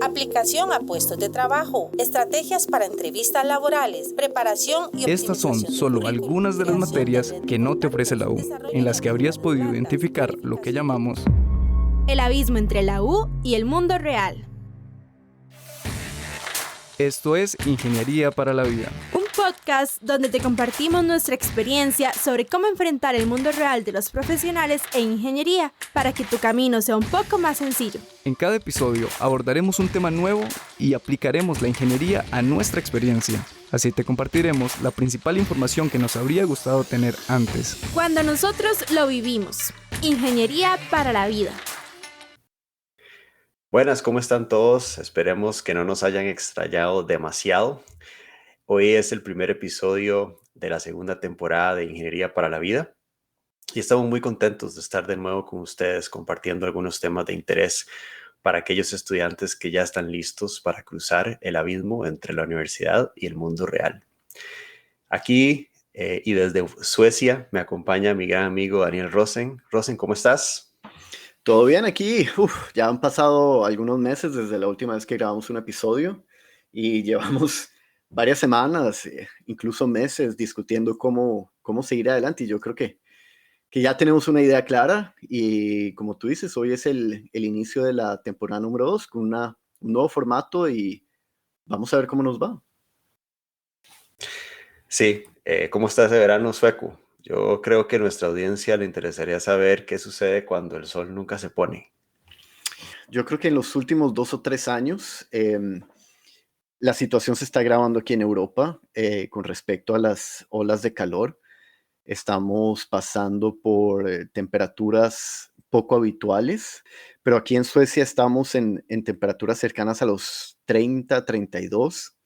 aplicación a puestos de trabajo, estrategias para entrevistas laborales, preparación y Estas son solo algunas de las materias que no te ofrece la U, en las que habrías podido identificar lo que llamamos el abismo entre la U y el mundo real. Esto es Ingeniería para la Vida. Un podcast donde te compartimos nuestra experiencia sobre cómo enfrentar el mundo real de los profesionales en ingeniería para que tu camino sea un poco más sencillo. En cada episodio abordaremos un tema nuevo y aplicaremos la ingeniería a nuestra experiencia. Así te compartiremos la principal información que nos habría gustado tener antes. Cuando nosotros lo vivimos. Ingeniería para la Vida. Buenas, ¿cómo están todos? Esperemos que no nos hayan extrañado demasiado. Hoy es el primer episodio de la segunda temporada de Ingeniería para la Vida y estamos muy contentos de estar de nuevo con ustedes compartiendo algunos temas de interés para aquellos estudiantes que ya están listos para cruzar el abismo entre la universidad y el mundo real. Aquí y desde Suecia me acompaña mi gran amigo Daniel Rosen. Rosen, ¿cómo estás? Todo bien aquí. Ya han pasado algunos meses desde la última vez que grabamos un episodio y llevamos varias semanas, incluso meses, discutiendo cómo seguir adelante. Y yo creo que ya tenemos una idea clara y, como tú dices, hoy es el inicio de la temporada número 2 con un nuevo formato y vamos a ver cómo nos va. Sí, ¿cómo está ese verano sueco? Yo creo que a nuestra audiencia le interesaría saber qué sucede cuando el sol nunca se pone. Yo creo que en los últimos 2 o 3 años la situación se está agravando aquí en Europa con respecto a las olas de calor. Estamos pasando por temperaturas poco habituales, pero aquí en Suecia estamos en temperaturas cercanas a los 30, 32.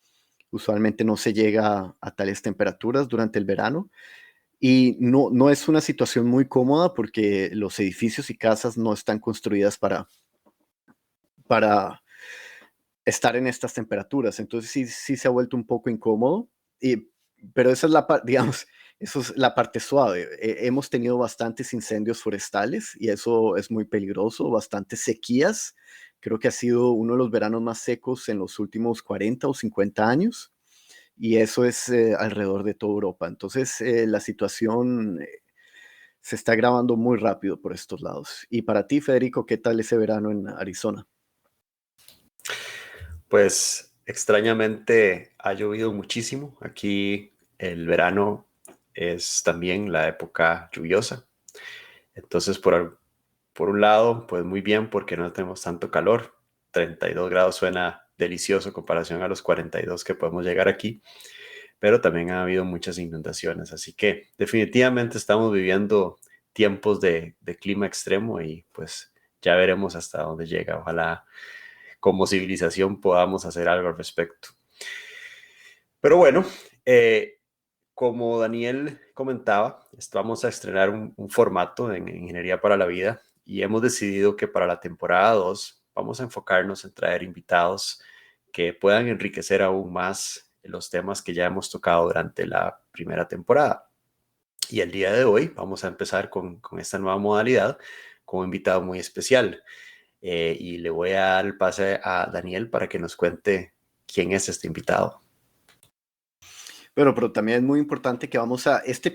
Usualmente no se llega a tales temperaturas durante el verano. Y no es una situación muy cómoda porque los edificios y casas no están construidas para estar en estas temperaturas. Entonces sí se ha vuelto un poco incómodo. Pero esa es digamos, eso es la parte suave. Hemos tenido bastantes incendios forestales y eso es muy peligroso, bastantes sequías. Creo que ha sido uno de los veranos más secos en los últimos 40 o 50 años. Y eso es alrededor de toda Europa. Entonces, la situación se está agravando muy rápido por estos lados. Y para ti, Federico, ¿qué tal ese verano en Arizona? Pues extrañamente ha llovido muchísimo. Aquí el verano es también la época lluviosa. Entonces, por un lado, pues muy bien porque no tenemos tanto calor. 32 grados suena delicioso en comparación a los 42 que podemos llegar aquí. Pero también ha habido muchas inundaciones. Así que definitivamente estamos viviendo tiempos de clima extremo y pues ya veremos hasta dónde llega. Ojalá como civilización podamos hacer algo al respecto. Pero bueno, como Daniel comentaba, vamos a estrenar un formato en Ingeniería para la Vida y hemos decidido que para la temporada 2 vamos a enfocarnos en traer invitados que puedan enriquecer aún más los temas que ya hemos tocado durante la primera temporada. Y el día de hoy vamos a empezar con esta nueva modalidad con un invitado muy especial. Y le voy a dar el pase a Daniel para que nos cuente quién es este invitado. Bueno, pero también es muy importante que este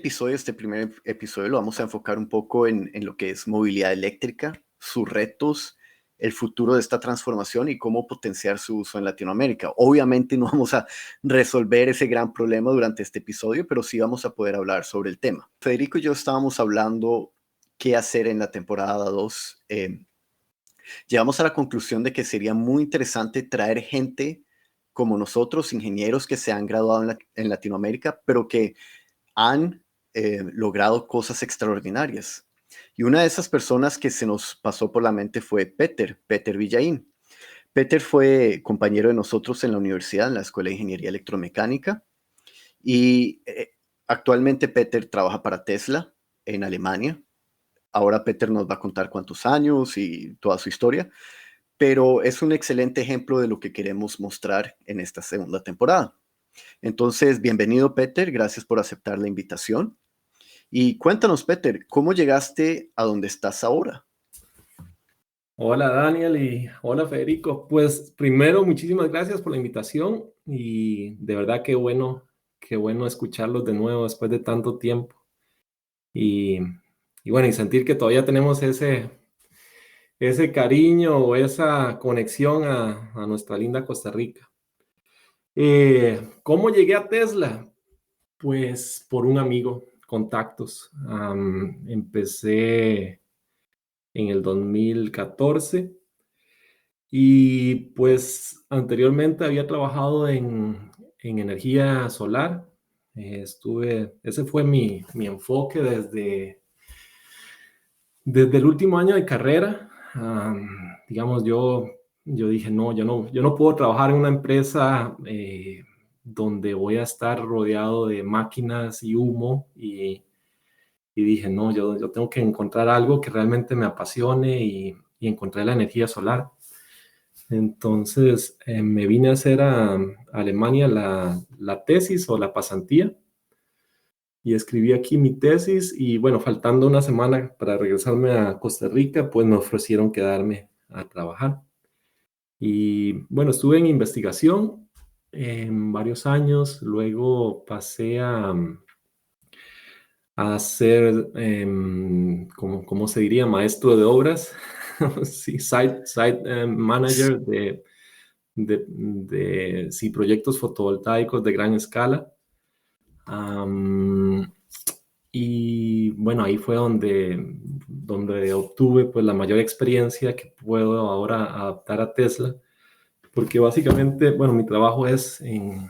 primer episodio lo vamos a enfocar un poco en lo que es movilidad eléctrica, sus retos, el futuro de esta transformación y cómo potenciar su uso en Latinoamérica. Obviamente no vamos a resolver ese gran problema durante este episodio, pero sí vamos a poder hablar sobre el tema. Federico y yo estábamos hablando qué hacer en la temporada 2. Llegamos a la conclusión de que sería muy interesante traer gente como nosotros, ingenieros que se han graduado en Latinoamérica, pero que han logrado cosas extraordinarias. Y una de esas personas que se nos pasó por la mente fue Peter Villaín. Peter fue compañero de nosotros en la universidad, en la Escuela de Ingeniería Electromecánica, y actualmente Peter trabaja para Tesla en Alemania. Ahora Peter nos va a contar cuántos años y toda su historia, pero es un excelente ejemplo de lo que queremos mostrar en esta segunda temporada. Entonces, bienvenido, Peter, gracias por aceptar la invitación. Y cuéntanos, Peter, ¿cómo llegaste a donde estás ahora? Hola Daniel y hola Federico. Pues primero, muchísimas gracias por la invitación y de verdad qué bueno escucharlos de nuevo después de tanto tiempo y, y bueno, y sentir que todavía tenemos ese cariño o esa conexión a nuestra linda Costa Rica. ¿Cómo llegué a Tesla? Pues por un amigo, contactos. Empecé en el 2014 y pues anteriormente había trabajado en energía solar. Ese fue mi enfoque desde el último año de carrera. Digamos, yo dije, no, yo no puedo trabajar en una empresa donde voy a estar rodeado de máquinas y humo y dije, no, yo tengo que encontrar algo que realmente me apasione y encontré la energía solar. Entonces me vine a hacer a Alemania la tesis o la pasantía y escribí aquí mi tesis y bueno, faltando una semana para regresarme a Costa Rica, pues me ofrecieron quedarme a trabajar. Y bueno, estuve en investigación varios años, luego pasé a ser, ¿cómo se diría? Maestro de obras, sí, site manager sí, proyectos fotovoltaicos de gran escala. Y bueno, ahí fue donde obtuve pues la mayor experiencia que puedo ahora adaptar a Tesla, porque básicamente, bueno, mi trabajo es en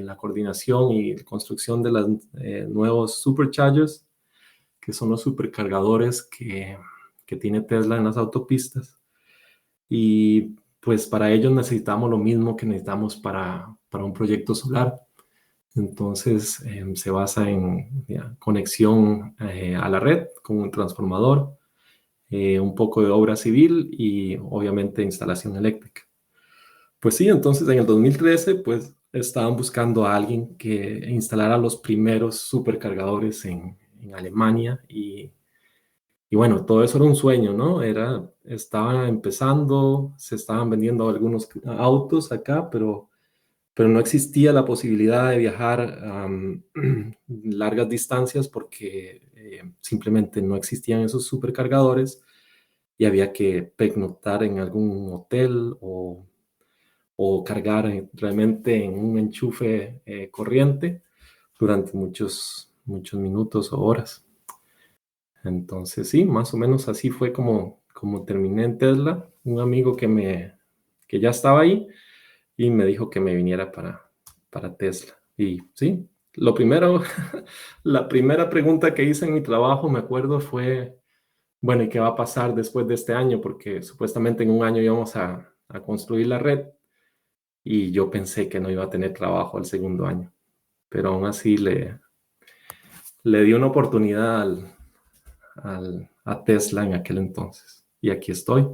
la coordinación y construcción de los nuevos superchargers, que son los supercargadores que tiene Tesla en las autopistas. Y pues para ellos necesitamos lo mismo que necesitamos para un proyecto solar. Entonces se basa en conexión a la red con un transformador, un poco de obra civil y obviamente instalación eléctrica. Pues sí, entonces en el 2013 pues estaban buscando a alguien que instalara los primeros supercargadores en Alemania y bueno, todo eso era un sueño, ¿no? Estaba empezando, se estaban vendiendo algunos autos acá, pero no existía la posibilidad de viajar largas distancias porque simplemente no existían esos supercargadores y había que pernoctar en algún hotel o cargar realmente en un enchufe corriente durante muchos minutos o horas. Entonces sí, más o menos así fue como terminé en Tesla. Un amigo que ya estaba ahí y me dijo que me viniera para Tesla. Y sí, lo primero, la primera pregunta que hice en mi trabajo, me acuerdo, fue, bueno, ¿y qué va a pasar después de este año? Porque supuestamente en un año íbamos a construir la red y yo pensé que no iba a tener trabajo el segundo año, pero aún así le di una oportunidad a Tesla en aquel entonces. Y aquí estoy.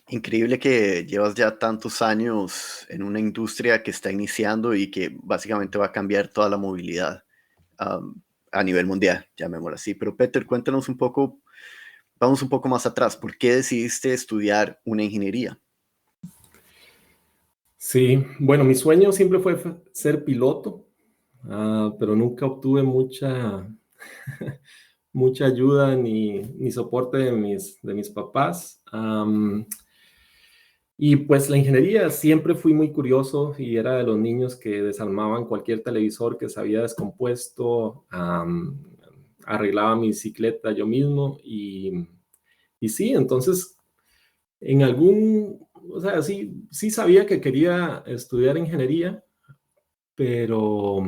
Increíble que llevas ya tantos años en una industria que está iniciando y que básicamente va a cambiar toda la movilidad a nivel mundial, llamémoslo así. Pero Peter, cuéntanos un poco, vamos un poco más atrás. ¿Por qué decidiste estudiar una ingeniería? Sí, bueno, mi sueño siempre fue ser piloto, pero nunca obtuve mucha ayuda ni soporte de mis papás. Y pues la ingeniería siempre fui muy curioso y era de los niños que desarmaban cualquier televisor que se había descompuesto, arreglaba mi bicicleta yo mismo y sí, entonces o sea, sí sabía que quería estudiar ingeniería, pero,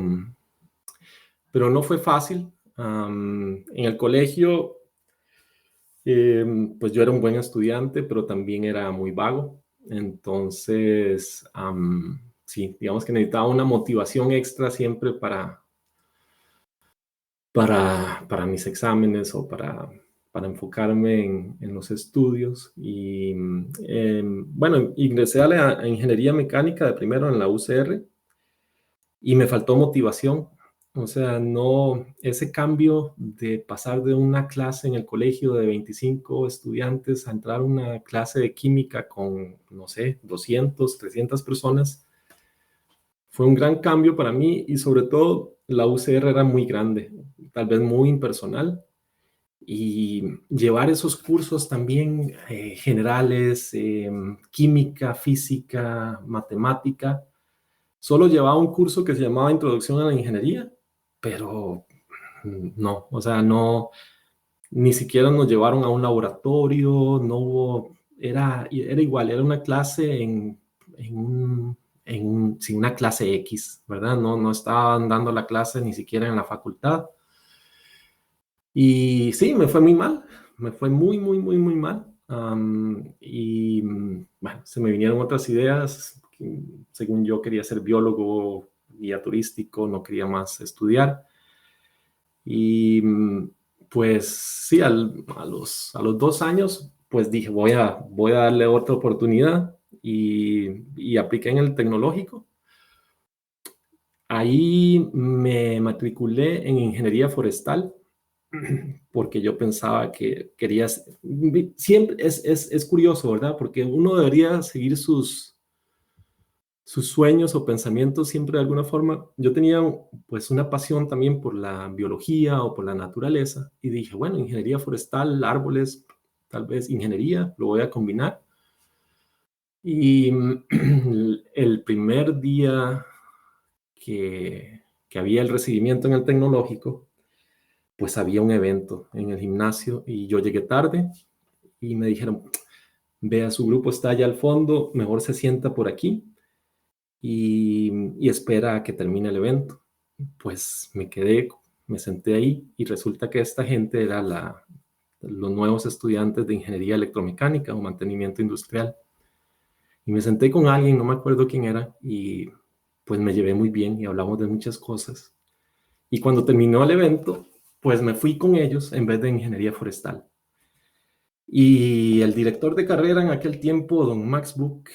pero no fue fácil. En el colegio, pues yo era un buen estudiante, pero también era muy vago. Entonces, sí, digamos que necesitaba una motivación extra siempre para mis exámenes o para enfocarme en los estudios. Y bueno, ingresé a ingeniería mecánica de primero en la UCR y me faltó motivación. O sea, no, ese cambio de pasar de una clase en el colegio de 25 estudiantes a entrar a una clase de química con, no sé, 200, 300 personas, fue un gran cambio para mí y sobre todo la UCR era muy grande, tal vez muy impersonal. Y llevar esos cursos también generales, química, física, matemática. Solo llevaba un curso que se llamaba Introducción a la Ingeniería, pero no, o sea, no, ni siquiera nos llevaron a un laboratorio, no hubo, era igual, era una clase sí, una clase X, ¿verdad? No, no estaban dando la clase ni siquiera en la facultad. Y sí, me fue muy mal, me fue muy, muy, muy, muy mal. Bueno, se me vinieron otras ideas. Según yo quería ser biólogo, guía turístico, no quería más estudiar. Y pues sí, a los 2 años, pues dije, voy a darle otra oportunidad y apliqué en el tecnológico. Ahí me matriculé en ingeniería forestal porque yo pensaba que querías, siempre es curioso, ¿verdad? Porque uno debería seguir sus sueños o pensamientos siempre de alguna forma. Yo tenía pues una pasión también por la biología o por la naturaleza y dije, bueno, ingeniería forestal, árboles, tal vez ingeniería, lo voy a combinar. Y el primer día que había el recibimiento en el tecnológico, pues había un evento en el gimnasio y yo llegué tarde y me dijeron, vea, su grupo está allá al fondo, mejor se sienta por aquí y espera a que termine el evento. Pues me senté ahí y resulta que esta gente era los nuevos estudiantes de ingeniería electromecánica o mantenimiento industrial. Y me senté con alguien, no me acuerdo quién era, y pues me llevé muy bien y hablamos de muchas cosas. Y cuando terminó el evento, pues me fui con ellos en vez de ingeniería forestal. Y el director de carrera en aquel tiempo, don Max Buch,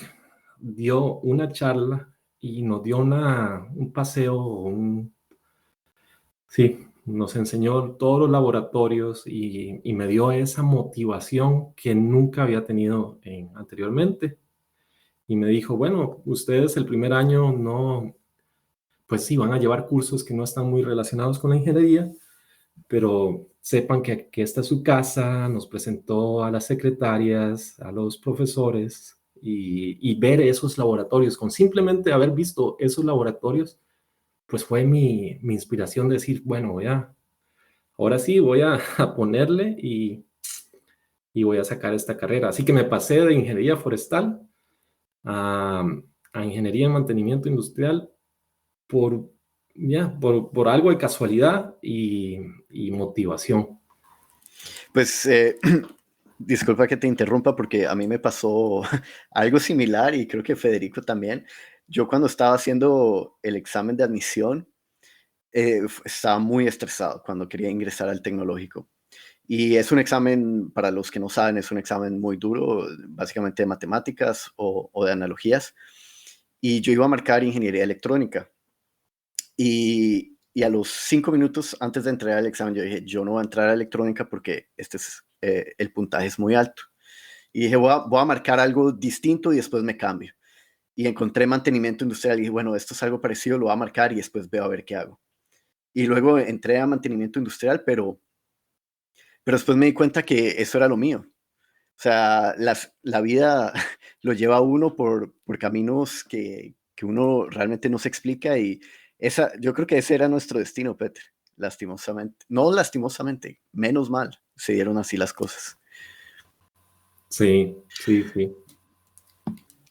dio una charla y nos dio un paseo, sí, nos enseñó todos los laboratorios y me dio esa motivación que nunca había tenido anteriormente. Y me dijo, bueno, ustedes el primer año no, pues sí, van a llevar cursos que no están muy relacionados con la ingeniería, pero sepan que esta es su casa. Nos presentó a las secretarias, a los profesores y ver esos laboratorios, con simplemente haber visto esos laboratorios, pues fue mi inspiración de decir, bueno, ahora sí voy a, a ponerle y voy a sacar esta carrera. Así que me pasé de ingeniería forestal a, a ingeniería en mantenimiento industrial por, por algo de casualidad y motivación. Pues disculpa que te interrumpa porque a mí me pasó algo similar y creo que Federico también. Yo cuando estaba haciendo el examen de admisión, estaba muy estresado cuando quería ingresar al tecnológico. Y es un examen, para los que no saben, es un examen muy duro, básicamente de matemáticas o de analogías. Y yo iba a marcar ingeniería electrónica. Y a los 5 minutos antes de entrar al examen, yo dije, yo no voy a entrar a electrónica porque el puntaje es muy alto. Y dije, voy a marcar algo distinto y después me cambio. Y encontré mantenimiento industrial y dije, bueno, esto es algo parecido, lo voy a marcar y después veo a ver qué hago. Y luego entré a mantenimiento industrial, pero después me di cuenta que eso era lo mío. O sea, la vida lo lleva a uno por caminos que uno realmente no se explica y yo creo que ese era nuestro destino, Peter, lastimosamente. No lastimosamente, menos mal se dieron así las cosas. Sí, sí, sí.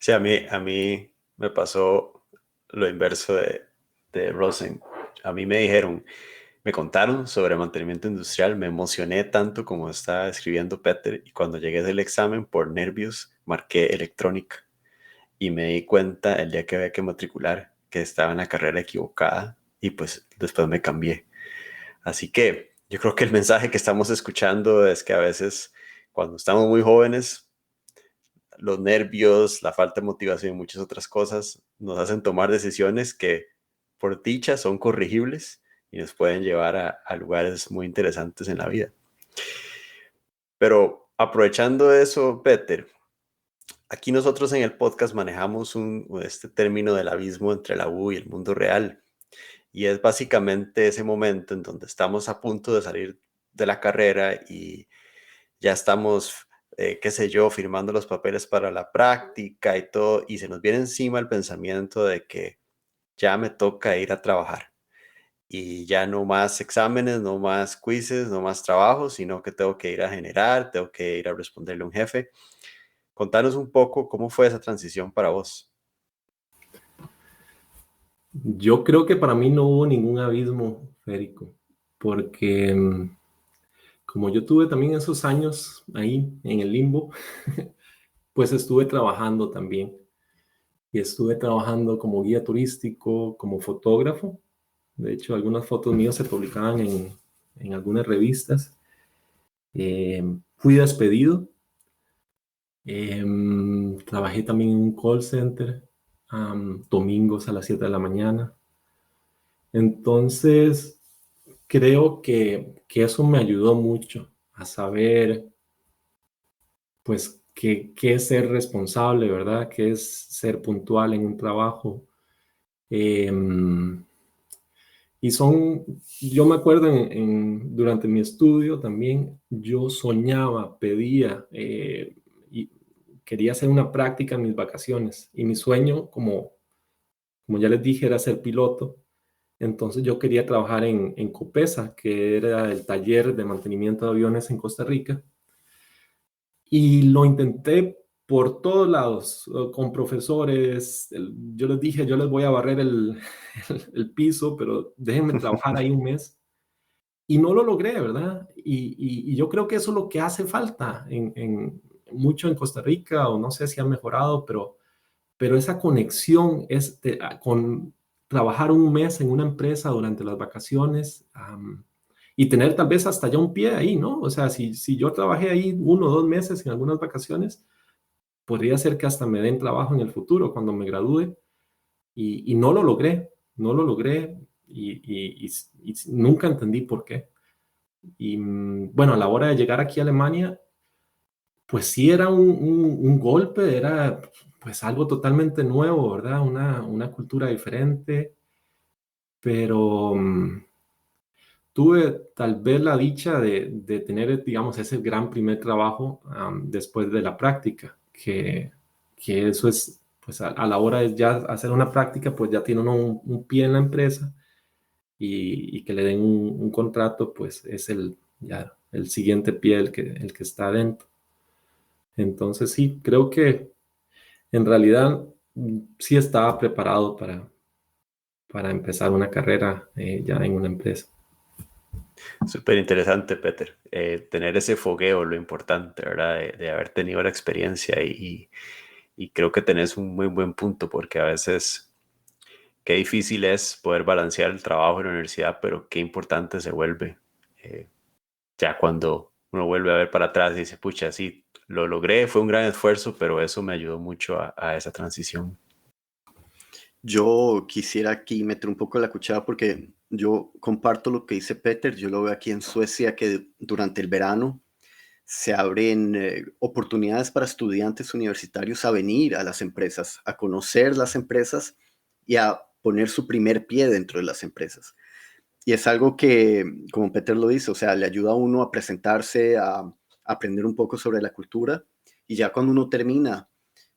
Sí, a mí me pasó lo inverso de Rosen. A mí me contaron sobre mantenimiento industrial, me emocioné tanto como estaba escribiendo Peter y cuando llegué del examen por nervios marqué electrónica y me di cuenta el día que había que matricular que estaba en la carrera equivocada y pues después me cambié. Así que yo creo que el mensaje que estamos escuchando es que a veces cuando estamos muy jóvenes los nervios, la falta de motivación y muchas otras cosas nos hacen tomar decisiones que por dicha son corregibles y nos pueden llevar a lugares muy interesantes en la vida. Pero aprovechando eso, Peter, aquí nosotros en el podcast manejamos este término del abismo entre la U y el mundo real. Y es básicamente ese momento en donde estamos a punto de salir de la carrera y ya estamos, qué sé yo, firmando los papeles para la práctica y todo, y se nos viene encima el pensamiento de que ya me toca ir a trabajar. Y ya no más exámenes, no más quizzes, no más trabajo, sino que tengo que ir a generar, tengo que ir a responderle a un jefe. Contanos un poco cómo fue esa transición para vos. Yo creo que para mí no hubo ningún abismo, Férico, porque como yo tuve también esos años ahí en el limbo, pues estuve trabajando también. Y estuve trabajando como guía turístico, como fotógrafo. De hecho, algunas fotos mías se publicaban en algunas revistas. Fui despedido. Trabajé también en un call center, domingos a las 7 de la mañana. Entonces, creo que eso me ayudó mucho a saber, pues, qué es ser responsable, ¿verdad? Qué es ser puntual en un trabajo. Yo me acuerdo durante mi estudio también, yo soñaba, pedía, y quería hacer una práctica en mis vacaciones. Y mi sueño, como ya les dije, era ser piloto. Entonces yo quería trabajar en Copesa, que era el taller de mantenimiento de aviones en Costa Rica. Y lo intenté por todos lados, con profesores. Yo les dije, yo les voy a barrer el piso, pero déjenme trabajar ahí un mes. Y no lo logré, ¿verdad? Y yo creo que eso es lo que hace falta mucho en Costa Rica, o no sé si ha mejorado, pero esa conexión con trabajar un mes en una empresa durante las vacaciones, y tener tal vez hasta ya un pie ahí, ¿no? O sea, si yo trabajé ahí 1 o 2 meses en algunas vacaciones, podría ser que hasta me den trabajo en el futuro cuando me gradúe, y no lo logré, no lo logré, y nunca entendí por qué. Y bueno, a la hora de llegar aquí a Alemania, pues sí era un golpe, era pues algo totalmente nuevo, ¿verdad? Una cultura diferente, pero tuve tal vez la dicha de tener, digamos, ese gran primer trabajo después de la práctica, que eso es, pues a la hora de ya hacer una práctica, pues ya tiene uno un pie en la empresa, y que le den un contrato, pues es ya el siguiente pie el que está adentro. Entonces sí, creo que en realidad sí estaba preparado para empezar una carrera ya en una empresa. Súper interesante, Peter. Tener ese fogueo, lo importante, ¿verdad? De haber tenido la experiencia y creo que tenés un muy buen punto porque a veces qué difícil es poder balancear el trabajo en la universidad, pero qué importante se vuelve ya cuando uno vuelve a ver para atrás y dice, pucha, sí, lo logré, fue un gran esfuerzo, pero eso me ayudó mucho a esa transición. Yo quisiera aquí meter un poco la cuchara porque yo comparto lo que dice Peter. Yo lo veo aquí en Suecia que durante el verano se abren oportunidades para estudiantes universitarios a venir a las empresas, a conocer las empresas y a poner su primer pie dentro de las empresas. Y es algo que, como Peter lo dice, o sea, le ayuda a uno a presentarse, a aprender un poco sobre la cultura, y ya cuando uno termina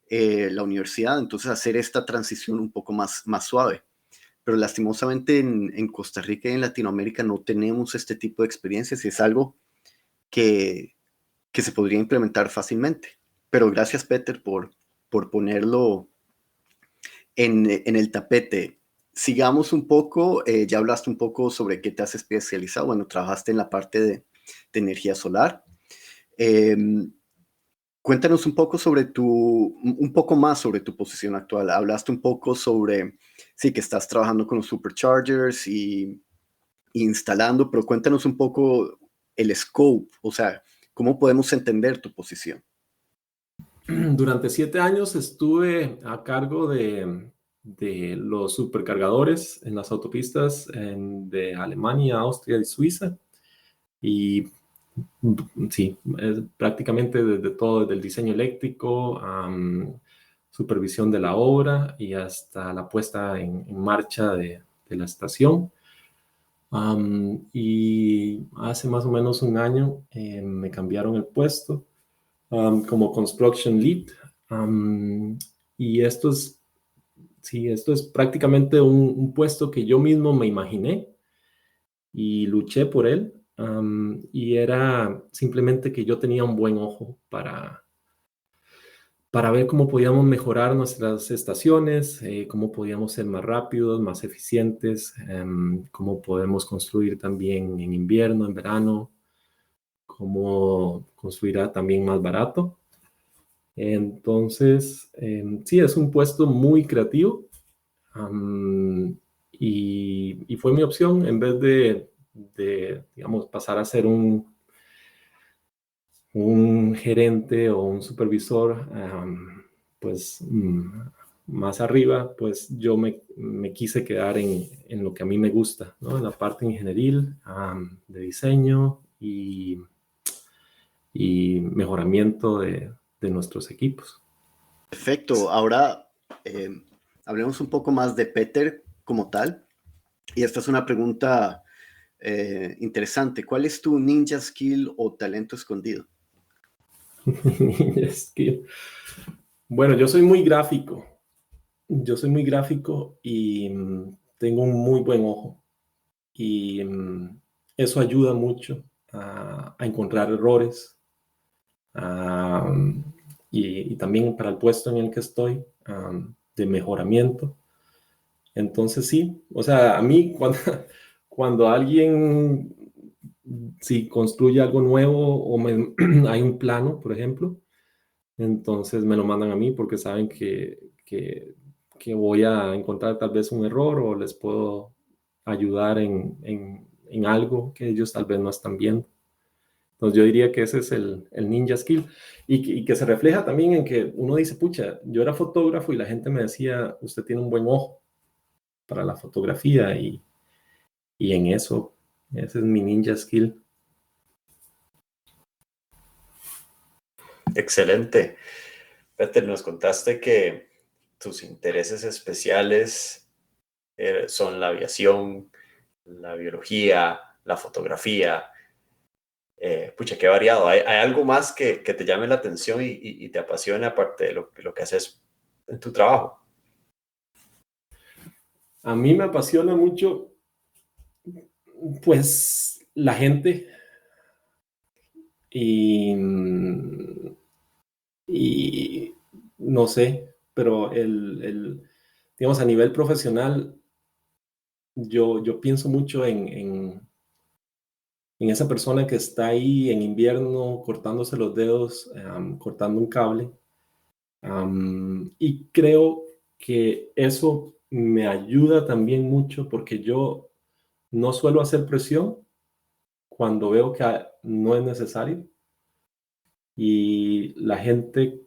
la universidad, entonces hacer esta transición un poco más suave. Pero lastimosamente en Costa Rica y en Latinoamérica no tenemos este tipo de experiencias y es algo que se podría implementar fácilmente. Pero gracias, Peter, por ponerlo en el tapete. Sigamos un poco, ya hablaste un poco sobre qué te has especializado. Bueno, trabajaste en la parte de energía solar. Cuéntanos un poco un poco más sobre tu posición actual. Hablaste un poco sobre, sí, que estás trabajando con los superchargers y instalando, pero cuéntanos un poco el scope, o sea, ¿cómo podemos entender tu posición? Durante 7 años estuve a cargo de de los supercargadores en las autopistas de Alemania, Austria y Suiza. Y sí, es prácticamente desde todo, desde el diseño eléctrico, supervisión de la obra y hasta la puesta en marcha de la estación. Y hace más o menos un año me cambiaron el puesto como Construction Lead. Y esto es prácticamente un puesto que yo mismo me imaginé y luché por él. Y era simplemente que yo tenía un buen ojo para ver cómo podíamos mejorar nuestras estaciones, cómo podíamos ser más rápidos, más eficientes, cómo podemos construir también en invierno, en verano, cómo construir también más barato. Entonces, sí, es un puesto muy creativo, y fue mi opción en vez de digamos, pasar a ser un gerente o un supervisor, pues más arriba, pues yo me quise quedar en lo que a mí me gusta, ¿no? En la parte ingenieril, de diseño y mejoramiento de nuestros equipos. Perfecto. Ahora hablemos un poco más de Peter como tal. Y esta es una pregunta interesante. ¿Cuál es tu ninja skill o talento escondido? Bueno, yo soy muy gráfico. Y tengo un muy buen ojo. Y eso ayuda mucho a encontrar errores. Y también para el puesto en el que estoy, de mejoramiento. Entonces sí, o sea, a mí cuando alguien construye algo nuevo o hay un plano, por ejemplo, entonces me lo mandan a mí porque saben que voy a encontrar tal vez un error o les puedo ayudar en algo que ellos tal vez no están viendo. Entonces yo diría que ese es el ninja skill y que se refleja también en que uno dice, pucha, yo era fotógrafo y la gente me decía, usted tiene un buen ojo para la fotografía y en eso, ese es mi ninja skill. Excelente. Peter, nos contaste que tus intereses especiales son la aviación, la biología, la fotografía. Pucha, qué variado. ¿Hay algo más que te llame la atención y te apasiona aparte de lo que haces en tu trabajo? A mí me apasiona mucho, pues, la gente y no sé, pero digamos, a nivel profesional, yo pienso mucho en esa persona que está ahí en invierno cortándose los dedos, cortando un cable. Y creo que eso me ayuda también mucho porque yo no suelo hacer presión cuando veo que no es necesario. Y la gente,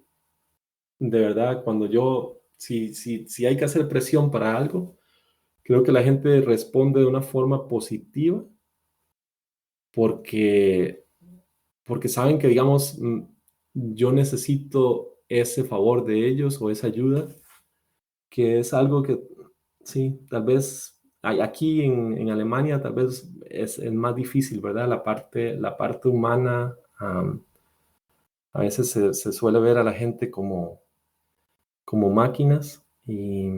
de verdad, si hay que hacer presión para algo, creo que la gente responde de una forma positiva porque saben que, digamos, yo necesito ese favor de ellos o esa ayuda, que es algo que, sí, tal vez aquí en Alemania tal vez es más difícil, ¿verdad? La parte humana, a veces se suele ver a la gente como máquinas y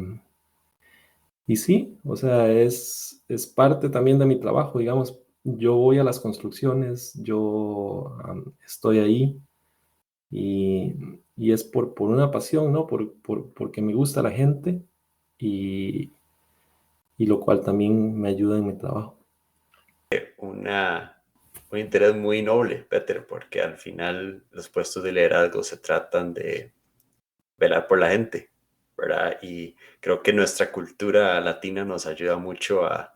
sí, o sea, es parte también de mi trabajo, digamos. Yo voy a las construcciones, yo estoy ahí y es por una pasión, ¿no? Porque me gusta la gente y lo cual también me ayuda en mi trabajo. Un interés muy noble, Peter, porque al final los puestos de liderazgo se tratan de velar por la gente, ¿verdad? Y creo que nuestra cultura latina nos ayuda mucho a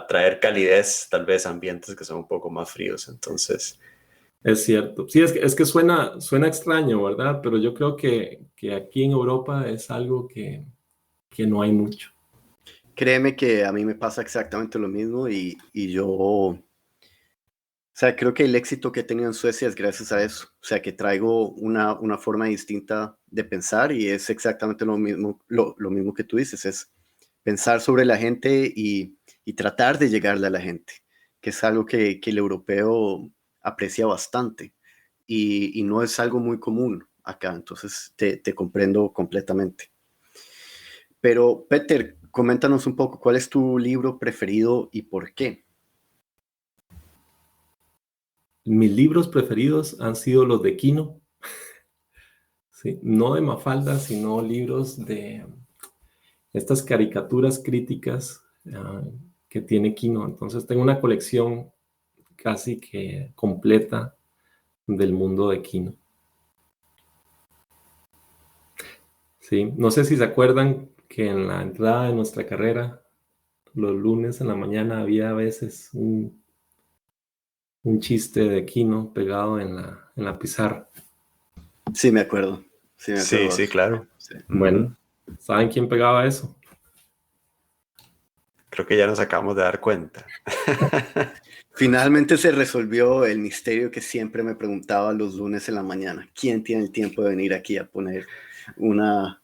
traer calidez, tal vez a ambientes que son un poco más fríos. Entonces, es cierto. Sí, es que suena extraño, ¿verdad? Pero yo creo que aquí en Europa es algo que que no hay mucho. Créeme que a mí me pasa exactamente lo mismo y yo, o sea, creo que el éxito que he tenido en Suecia es gracias a eso. O sea, que traigo una forma distinta de pensar y es exactamente lo mismo, lo mismo que tú dices, es pensar sobre la gente y tratar de llegarle a la gente, que es algo que el europeo aprecia bastante y no es algo muy común acá, entonces te comprendo completamente. Pero, Peter, coméntanos un poco, ¿cuál es tu libro preferido y por qué? Mis libros preferidos han sido los de Kino, ¿sí? No de Mafalda, sino libros de estas caricaturas críticas que tiene Kino. Entonces tengo una colección casi que completa del mundo de Kino. Sí, no sé si se acuerdan que en la entrada de nuestra carrera, los lunes en la mañana había a veces un chiste de Kino pegado en la pizarra. Sí, me acuerdo. Sí, me Sí, acuerdo. sí, claro. Sí. Bueno, ¿saben quién pegaba eso? Creo que ya nos acabamos de dar cuenta. Finalmente se resolvió el misterio que siempre me preguntaba los lunes en la mañana. ¿Quién tiene el tiempo de venir aquí a poner una,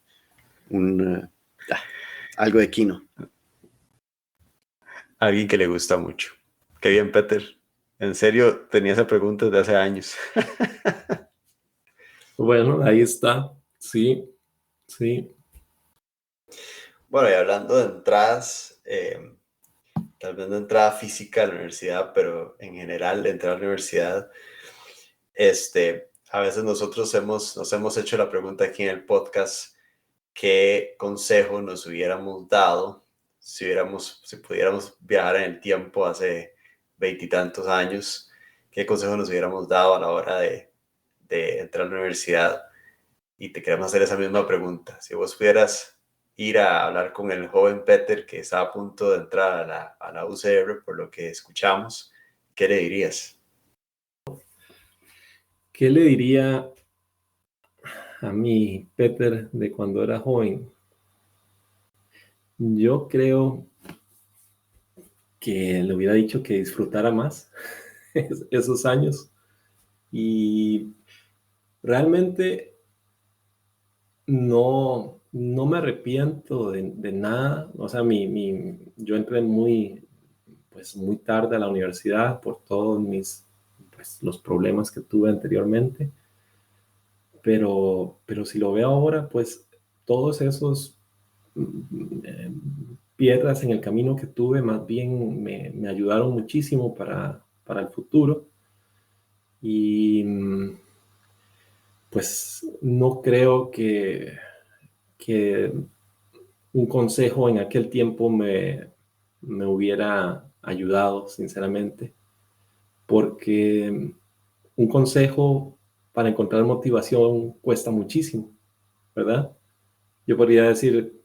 un, algo de Kino? Alguien que le gusta mucho. Qué bien, Peter. En serio, tenía esa pregunta desde hace años. Bueno, ahí está. Sí, sí. Bueno, y hablando de entradas, tal vez no entrada física a la universidad, pero en general de entrar a la universidad, a veces nosotros nos hemos hecho la pregunta aquí en el podcast, ¿qué consejo nos hubiéramos dado si pudiéramos viajar en el tiempo hace veintitantos años? ¿Qué consejo nos hubiéramos dado a la hora de entrar a la universidad? Y te queremos hacer esa misma pregunta. Si vos pudieras ir a hablar con el joven Peter que está a punto de entrar a la UCR, por lo que escuchamos, ¿qué le dirías? ¿Qué le diría a mi Peter de cuando era joven? Yo creo que le hubiera dicho que disfrutara más esos años y realmente no me arrepiento de nada. O sea, yo entré muy tarde a la universidad por todos los problemas que tuve anteriormente, pero si lo veo ahora, pues todos esos piedras en el camino que tuve más bien me ayudaron muchísimo para el futuro y pues no creo que un consejo en aquel tiempo me hubiera ayudado, sinceramente, porque un consejo para encontrar motivación cuesta muchísimo, ¿verdad? Yo podría decir,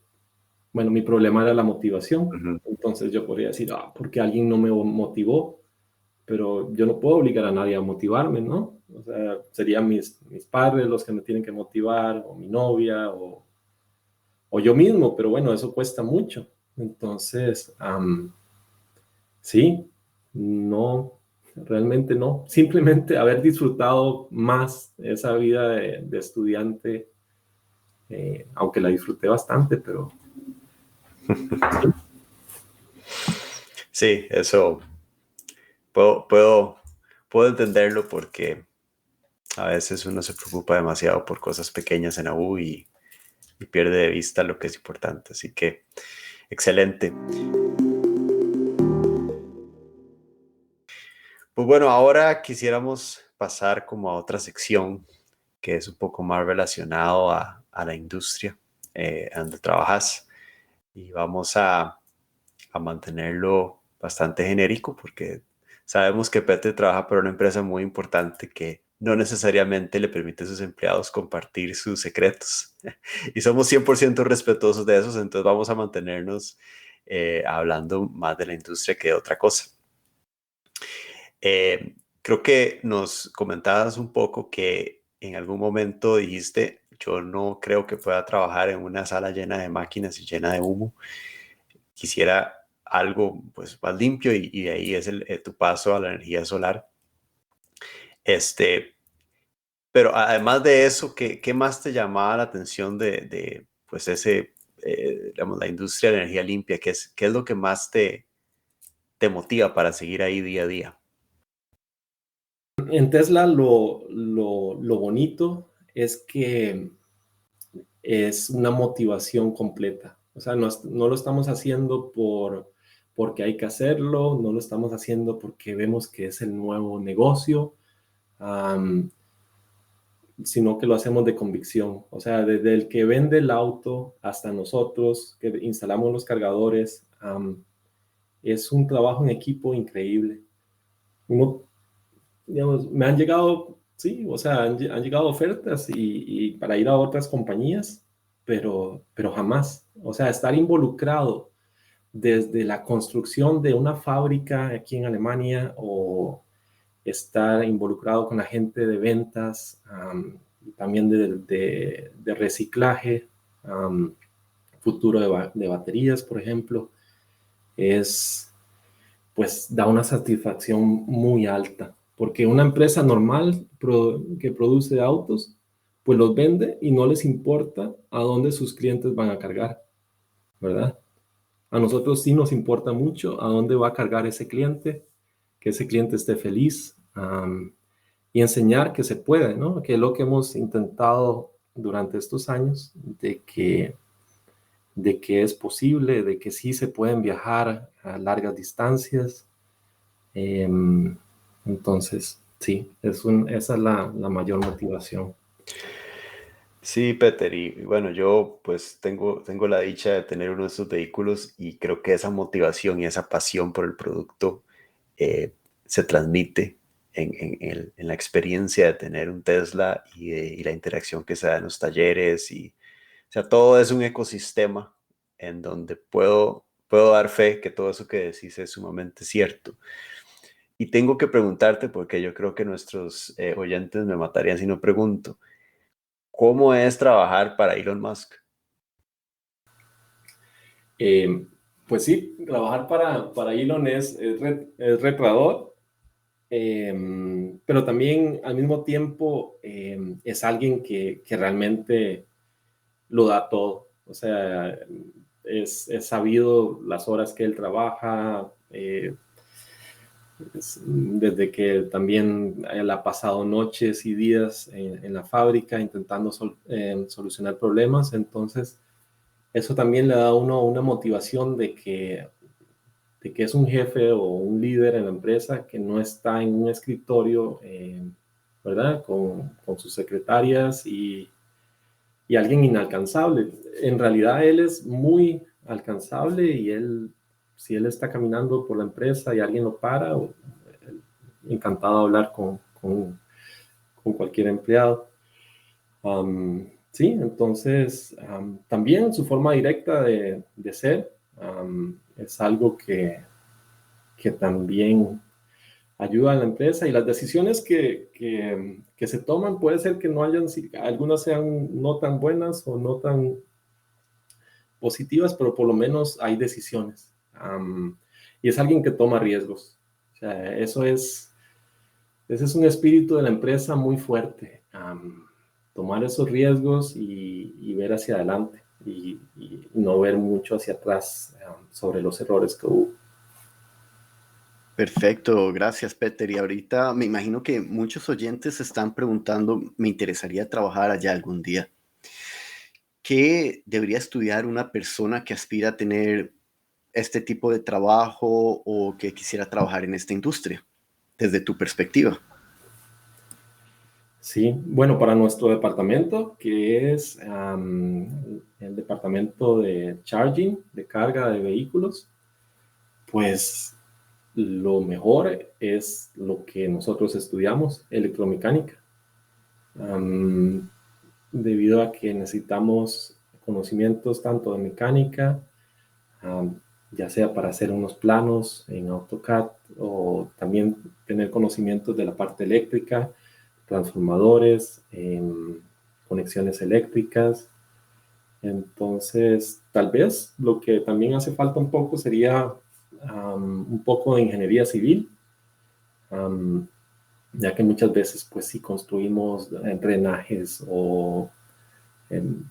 bueno, mi problema era la motivación, Ujú. entonces yo podría decir, porque alguien no me motivó, pero yo no puedo obligar a nadie a motivarme, ¿no? O sea, serían mis padres los que me tienen que motivar, o mi novia, o yo mismo, pero bueno, eso cuesta mucho. Entonces, sí, no, realmente no. Simplemente haber disfrutado más esa vida de estudiante, aunque la disfruté bastante, pero sí. Sí, eso puedo entenderlo porque a veces uno se preocupa demasiado por cosas pequeñas en la U y pierde de vista lo que es importante. Así que, excelente. Pues bueno, ahora quisiéramos pasar como a otra sección que es un poco más relacionado a la industria donde trabajas y vamos a mantenerlo bastante genérico porque sabemos que Peter trabaja para una empresa muy importante que no necesariamente le permite a sus empleados compartir sus secretos y somos 100% respetuosos de esos, entonces vamos a mantenernos hablando más de la industria que de otra cosa. Creo que nos comentabas un poco que en algún momento dijiste Yo no creo que pueda trabajar en una sala llena de máquinas y llena de humo. Quisiera algo pues más limpio y de ahí es tu paso a la energía solar. Este, pero además de eso, ¿qué más te llamaba la atención de pues digamos, la industria de la energía limpia? ¿Qué es lo que más te motiva para seguir ahí día a día? En Tesla lo bonito es que es una motivación completa. O sea, no lo estamos haciendo porque hay que hacerlo, no lo estamos haciendo porque vemos que es el nuevo negocio, sino que lo hacemos de convicción. O sea, desde el que vende el auto hasta nosotros que instalamos los cargadores, es un trabajo en equipo increíble. Uno, digamos, me han llegado, sí, o sea, han llegado ofertas y para ir a otras compañías, pero jamás. O sea, estar involucrado desde la construcción de una fábrica aquí en Alemania o estar involucrado con la gente de ventas, también de reciclaje, futuro de baterías, por ejemplo, pues da una satisfacción muy alta, porque una empresa normal que produce autos, pues los vende y no les importa a dónde sus clientes van a cargar, ¿verdad? A nosotros sí nos importa mucho a dónde va a cargar ese cliente, que ese cliente esté feliz, y enseñar que se puede, ¿no? Que es lo que hemos intentado durante estos años, de que es posible, de que sí se pueden viajar a largas distancias. Entonces, sí, esa es la mayor motivación. Sí, Peter, y bueno, yo pues tengo la dicha de tener uno de estos vehículos y creo que esa motivación y esa pasión por el producto se transmite en la experiencia de tener un Tesla y la interacción que se da en los talleres o sea, todo es un ecosistema en donde puedo dar fe que todo eso que decís es sumamente cierto. Y tengo que preguntarte, porque yo creo que nuestros oyentes me matarían si no pregunto, ¿cómo es trabajar para Elon Musk? Pues sí, trabajar para Elon es retador, pero también al mismo tiempo es alguien que realmente lo da todo. O sea, es sabido las horas que él trabaja, desde que también él ha pasado noches y días en la fábrica intentando solucionar problemas. Entonces, eso también le da a uno una motivación de que es un jefe o un líder en la empresa que no está en un escritorio, ¿verdad? Con sus secretarias y alguien inalcanzable. En realidad él es muy alcanzable y si él está caminando por la empresa y alguien lo para, encantado de hablar con cualquier empleado. Sí, entonces también su forma directa de ser es algo que también ayuda a la empresa y las decisiones que se toman puede ser que no algunas sean no tan buenas o no tan positivas, pero por lo menos hay decisiones. Y es alguien que toma riesgos. O sea, ese es un espíritu de la empresa muy fuerte. Tomar esos riesgos y ver hacia adelante y no ver mucho hacia atrás sobre los errores que hubo. Perfecto, gracias Peter. Y ahorita me imagino que muchos oyentes se están preguntando, me interesaría trabajar allá algún día. ¿Qué debería estudiar una persona que aspira a tener este tipo de trabajo o que quisiera trabajar en esta industria, desde tu perspectiva? Sí, bueno, para nuestro departamento, que es el departamento de charging, de carga de vehículos, pues lo mejor es lo que nosotros estudiamos, electromecánica, debido a que necesitamos conocimientos tanto de mecánica, ya sea para hacer unos planos en AutoCAD o también tener conocimientos de la parte eléctrica, transformadores, conexiones eléctricas. Entonces, tal vez lo que también hace falta un poco sería un poco de ingeniería civil, ya que muchas veces, pues, si construimos drenajes o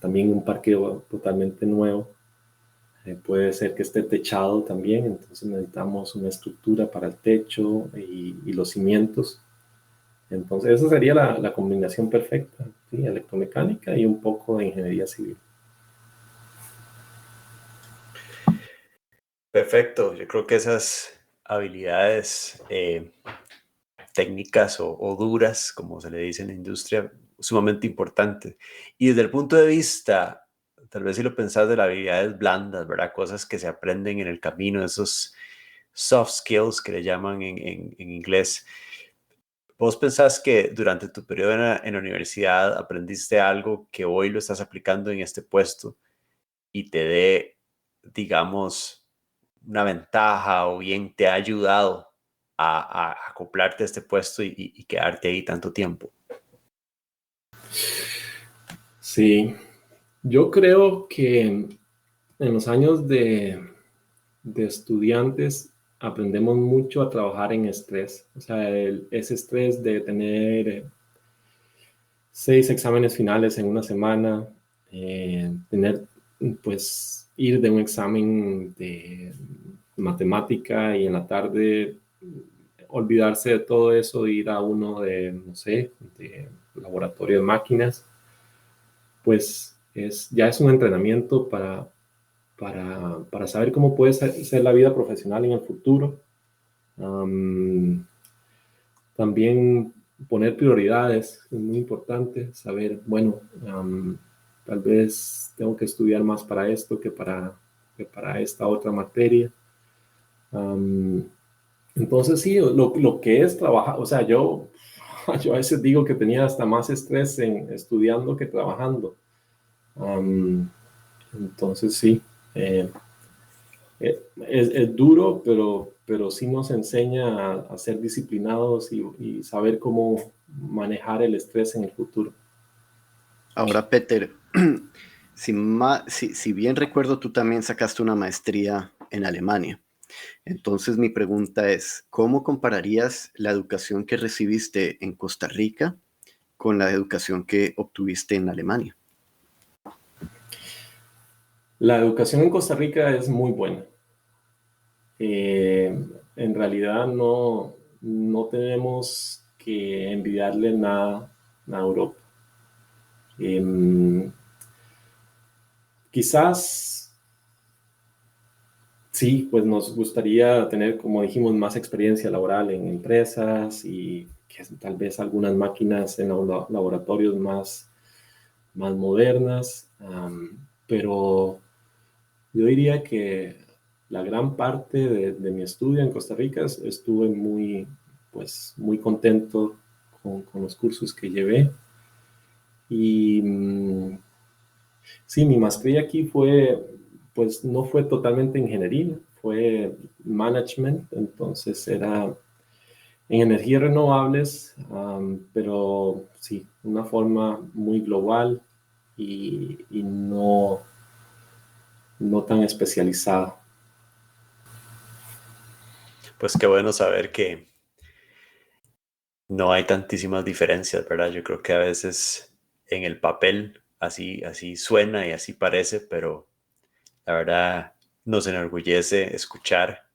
también un parqueo totalmente nuevo, puede ser que esté techado también, entonces necesitamos una estructura para el techo y los cimientos. Entonces, esa sería la combinación perfecta, ¿sí? Electromecánica y un poco de ingeniería civil. Perfecto, yo creo que esas habilidades técnicas o duras, como se le dice en la industria, sumamente importantes. Y desde el punto de vista, tal vez si lo pensás de las habilidades blandas, ¿verdad? Cosas que se aprenden en el camino, esos soft skills que le llaman en inglés. ¿Vos pensás que durante tu periodo en la universidad aprendiste algo que hoy lo estás aplicando en este puesto y te dé, digamos, una ventaja o bien te ha ayudado a acoplarte a este puesto y quedarte ahí tanto tiempo? Sí, yo creo que en los años de estudiantes aprendemos mucho a trabajar en estrés. O sea, ese estrés de tener 6 exámenes finales en una semana, tener, pues, ir de un examen de matemática y en la tarde olvidarse de todo eso, ir a uno de, no sé, de laboratorio de máquinas, pues ya es un entrenamiento para saber cómo puede ser la vida profesional en el futuro. También poner prioridades es muy importante, saber, bueno, tal vez tengo que estudiar más para esto que para esta otra materia. Entonces sí, lo que es trabajar, o sea, yo a veces digo que tenía hasta más estrés en estudiando que trabajando. Entonces sí, eh, es duro, pero sí nos enseña a ser disciplinados y saber cómo manejar el estrés en el futuro. Ahora, Peter, si bien recuerdo, tú también sacaste una maestría en Alemania. Entonces, mi pregunta es, ¿cómo compararías la educación que recibiste en Costa Rica con la educación que obtuviste en Alemania? La educación en Costa Rica es muy buena. En realidad no tenemos que envidiarle nada a Europa. Quizás sí, pues nos gustaría tener, como dijimos, más experiencia laboral en empresas y que tal vez algunas máquinas en laboratorios más modernas, pero yo diría que la gran parte de mi estudio en Costa Rica estuve muy contento con los cursos que llevé. Y sí, mi maestría aquí pues no fue totalmente ingeniería, fue management, entonces era en energías renovables, pero sí, una forma muy global y no tan especializada. Pues qué bueno saber que no hay tantísimas diferencias, ¿verdad? Yo creo que a veces en el papel así suena y así parece, pero la verdad nos enorgullece escuchar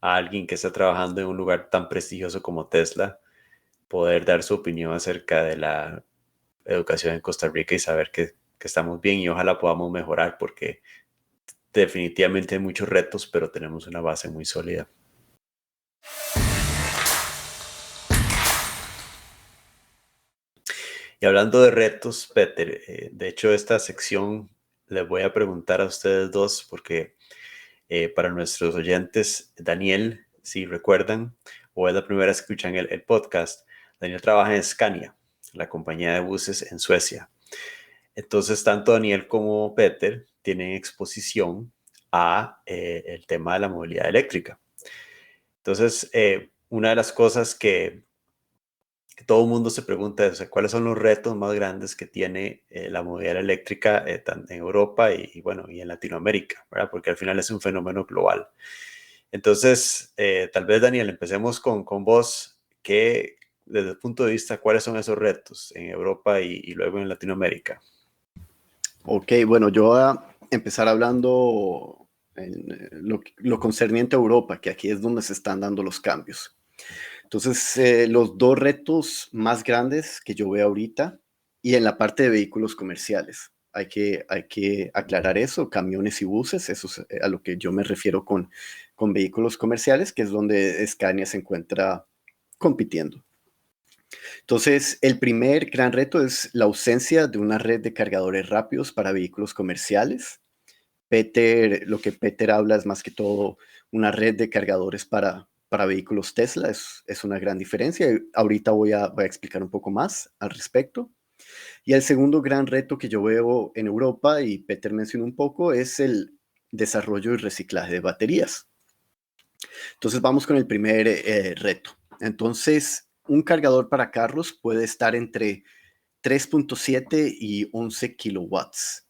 a alguien que está trabajando en un lugar tan prestigioso como Tesla poder dar su opinión acerca de la educación en Costa Rica y saber que estamos bien y ojalá podamos mejorar porque definitivamente hay muchos retos, pero tenemos una base muy sólida. Y hablando de retos, Peter, de hecho esta sección les voy a preguntar a ustedes dos porque para nuestros oyentes, Daniel, si recuerdan, o es la primera vez que escuchan el podcast, Daniel trabaja en Scania, la compañía de buses en Suecia. Entonces, tanto Daniel como Peter tienen exposición a el tema de la movilidad eléctrica. Entonces, una de las cosas que que todo el mundo se pregunta, o sea, ¿cuáles son los retos más grandes que tiene la movilidad eléctrica en Europa bueno, y en Latinoamérica, ¿verdad? Porque al final es un fenómeno global. Entonces, tal vez, Daniel, empecemos con vos, que desde el punto de vista, ¿cuáles son esos retos en Europa y luego en Latinoamérica? Ok, bueno, yo voy a empezar hablando en lo concerniente a Europa, que aquí es donde se están dando los cambios. Entonces, los dos retos más grandes que yo veo ahorita, y en la parte de vehículos comerciales, hay que aclarar eso, camiones y buses, eso es a lo que yo me refiero con vehículos comerciales, que es donde Scania se encuentra compitiendo. Entonces, el primer gran reto es la ausencia de una red de cargadores rápidos para vehículos comerciales. Lo que Peter habla es más que todo una red de cargadores para vehículos Tesla, es una gran diferencia. Ahorita voy a explicar un poco más al respecto. Y el segundo gran reto que yo veo en Europa, y Peter mencionó un poco, es el desarrollo y reciclaje de baterías. Entonces vamos con el primer reto. Entonces, un cargador para carros puede estar entre 3.7 y 11 kilowatts.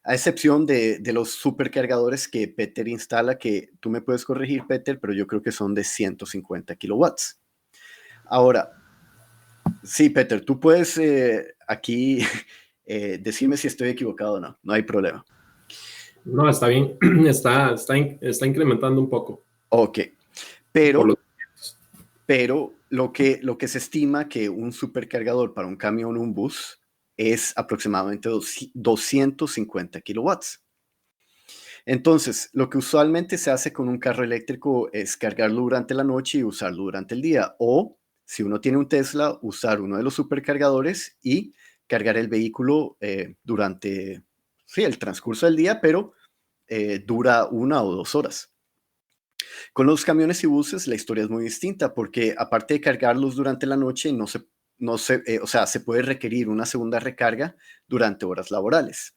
A excepción de los supercargadores que Peter instala, que tú me puedes corregir, Peter, pero yo creo que son de 150 kilowatts. Ahora, sí, Peter, tú puedes aquí decirme si estoy equivocado o no, no hay problema. No, está bien, está incrementando un poco. Ok, Por los... pero lo que se estima que un supercargador para un camión o un bus es aproximadamente 250 kilowatts. Entonces, lo que usualmente se hace con un carro eléctrico es cargarlo durante la noche y usarlo durante el día. O, si uno tiene un Tesla, usar uno de los supercargadores y cargar el vehículo durante el transcurso del día, pero dura 1 o 2 horas. Con los camiones y buses la historia es muy distinta porque aparte de cargarlos durante la noche, se puede requerir una segunda recarga durante horas laborales.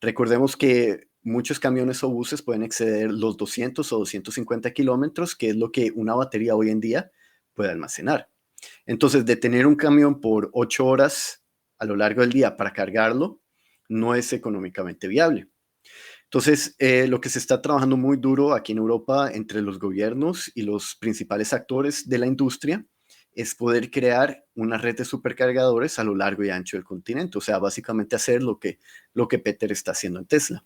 Recordemos que muchos camiones o buses pueden exceder los 200 o 250 kilómetros, que es lo que una batería hoy en día puede almacenar. Entonces, de tener un camión por 8 horas a lo largo del día para cargarlo, no es económicamente viable. Entonces, lo que se está trabajando muy duro aquí en Europa entre los gobiernos y los principales actores de la industria es poder crear una red de supercargadores a lo largo y ancho del continente. O sea, básicamente hacer lo que Peter está haciendo en Tesla.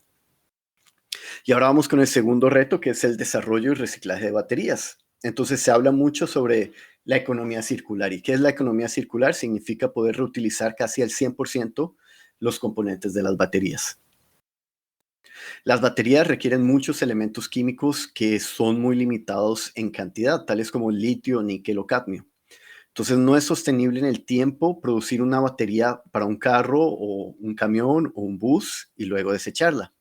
Y ahora vamos con el segundo reto, que es el desarrollo y reciclaje de baterías. Entonces, se habla mucho sobre la economía circular. ¿Y qué es la economía circular? Significa poder reutilizar casi al 100% los componentes de las baterías. Las baterías requieren muchos elementos químicos que son muy limitados en cantidad, tales como litio, níquel o cadmio. Entonces no es sostenible en el tiempo producir una batería para un carro o un camión o un bus y luego desecharla.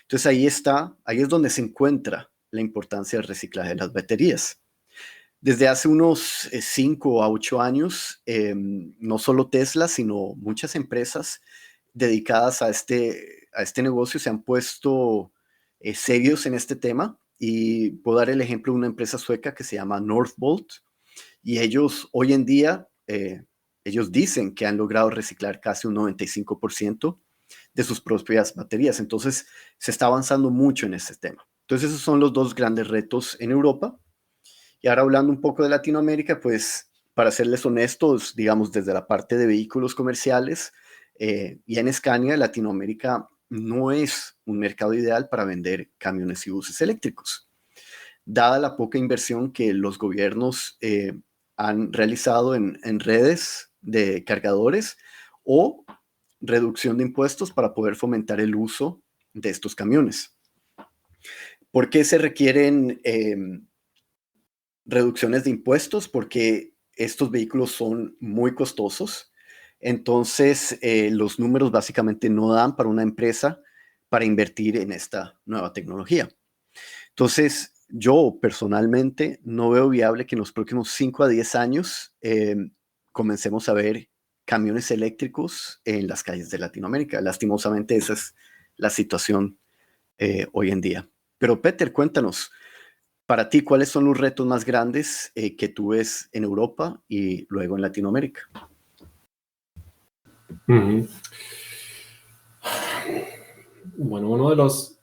Entonces ahí es donde se encuentra la importancia del reciclaje de las baterías. Desde hace unos 5 a 8 años, no solo Tesla, sino muchas empresas dedicadas a este negocio se han puesto serios en este tema. Y puedo dar el ejemplo de una empresa sueca que se llama Northvolt. Y ellos hoy en día, ellos dicen que han logrado reciclar casi un 95% de sus propias baterías. Entonces, se está avanzando mucho en este tema. Entonces, esos son los dos grandes retos en Europa. Y ahora hablando un poco de Latinoamérica, pues para serles honestos, digamos desde la parte de vehículos comerciales y en Scania, Latinoamérica no es un mercado ideal para vender camiones y buses eléctricos. Dada la poca inversión que los gobiernos han realizado en redes de cargadores o reducción de impuestos para poder fomentar el uso de estos camiones. ¿Por qué se requieren reducciones de impuestos? Porque estos vehículos son muy costosos. Entonces, los números básicamente no dan para una empresa para invertir en esta nueva tecnología. Entonces, yo personalmente no veo viable que en los próximos 5 a 10 años comencemos a ver camiones eléctricos en las calles de Latinoamérica. Lastimosamente, esa es la situación hoy en día. Pero Peter, cuéntanos, Para ti, ¿cuáles son los retos más grandes que tú ves en Europa y luego en Latinoamérica? Ujú. Bueno, uno de los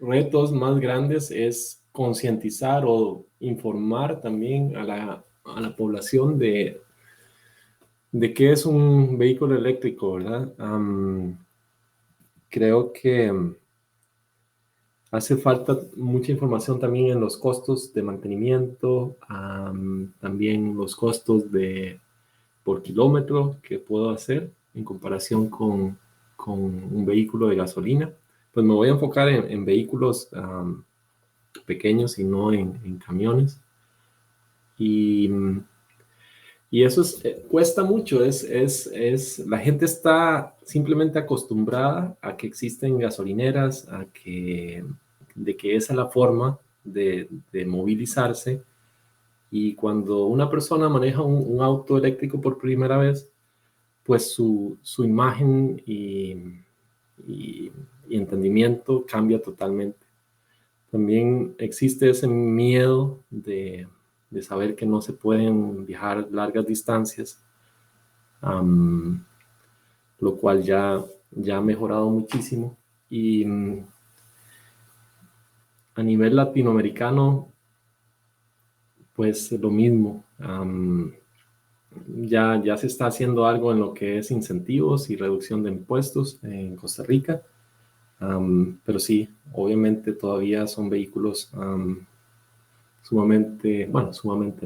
retos más grandes es concientizar o informar también a la población de qué es un vehículo eléctrico, ¿verdad? Creo que hace falta mucha información también en los costos de mantenimiento, también los costos por kilómetro que puedo hacer en comparación con un vehículo de gasolina. Pues me voy a enfocar en vehículos pequeños y no en camiones. Y eso cuesta mucho, la gente está simplemente acostumbrada a que existen gasolineras, de que esa es la forma de movilizarse. Y cuando una persona maneja un auto eléctrico por primera vez, pues su imagen y entendimiento cambia totalmente. También existe ese miedo de saber que no se pueden viajar largas distancias, lo cual ya ha mejorado muchísimo. Y a nivel latinoamericano, pues lo mismo. Ya se está haciendo algo en lo que es incentivos y reducción de impuestos en Costa Rica, pero sí, obviamente todavía son vehículos sumamente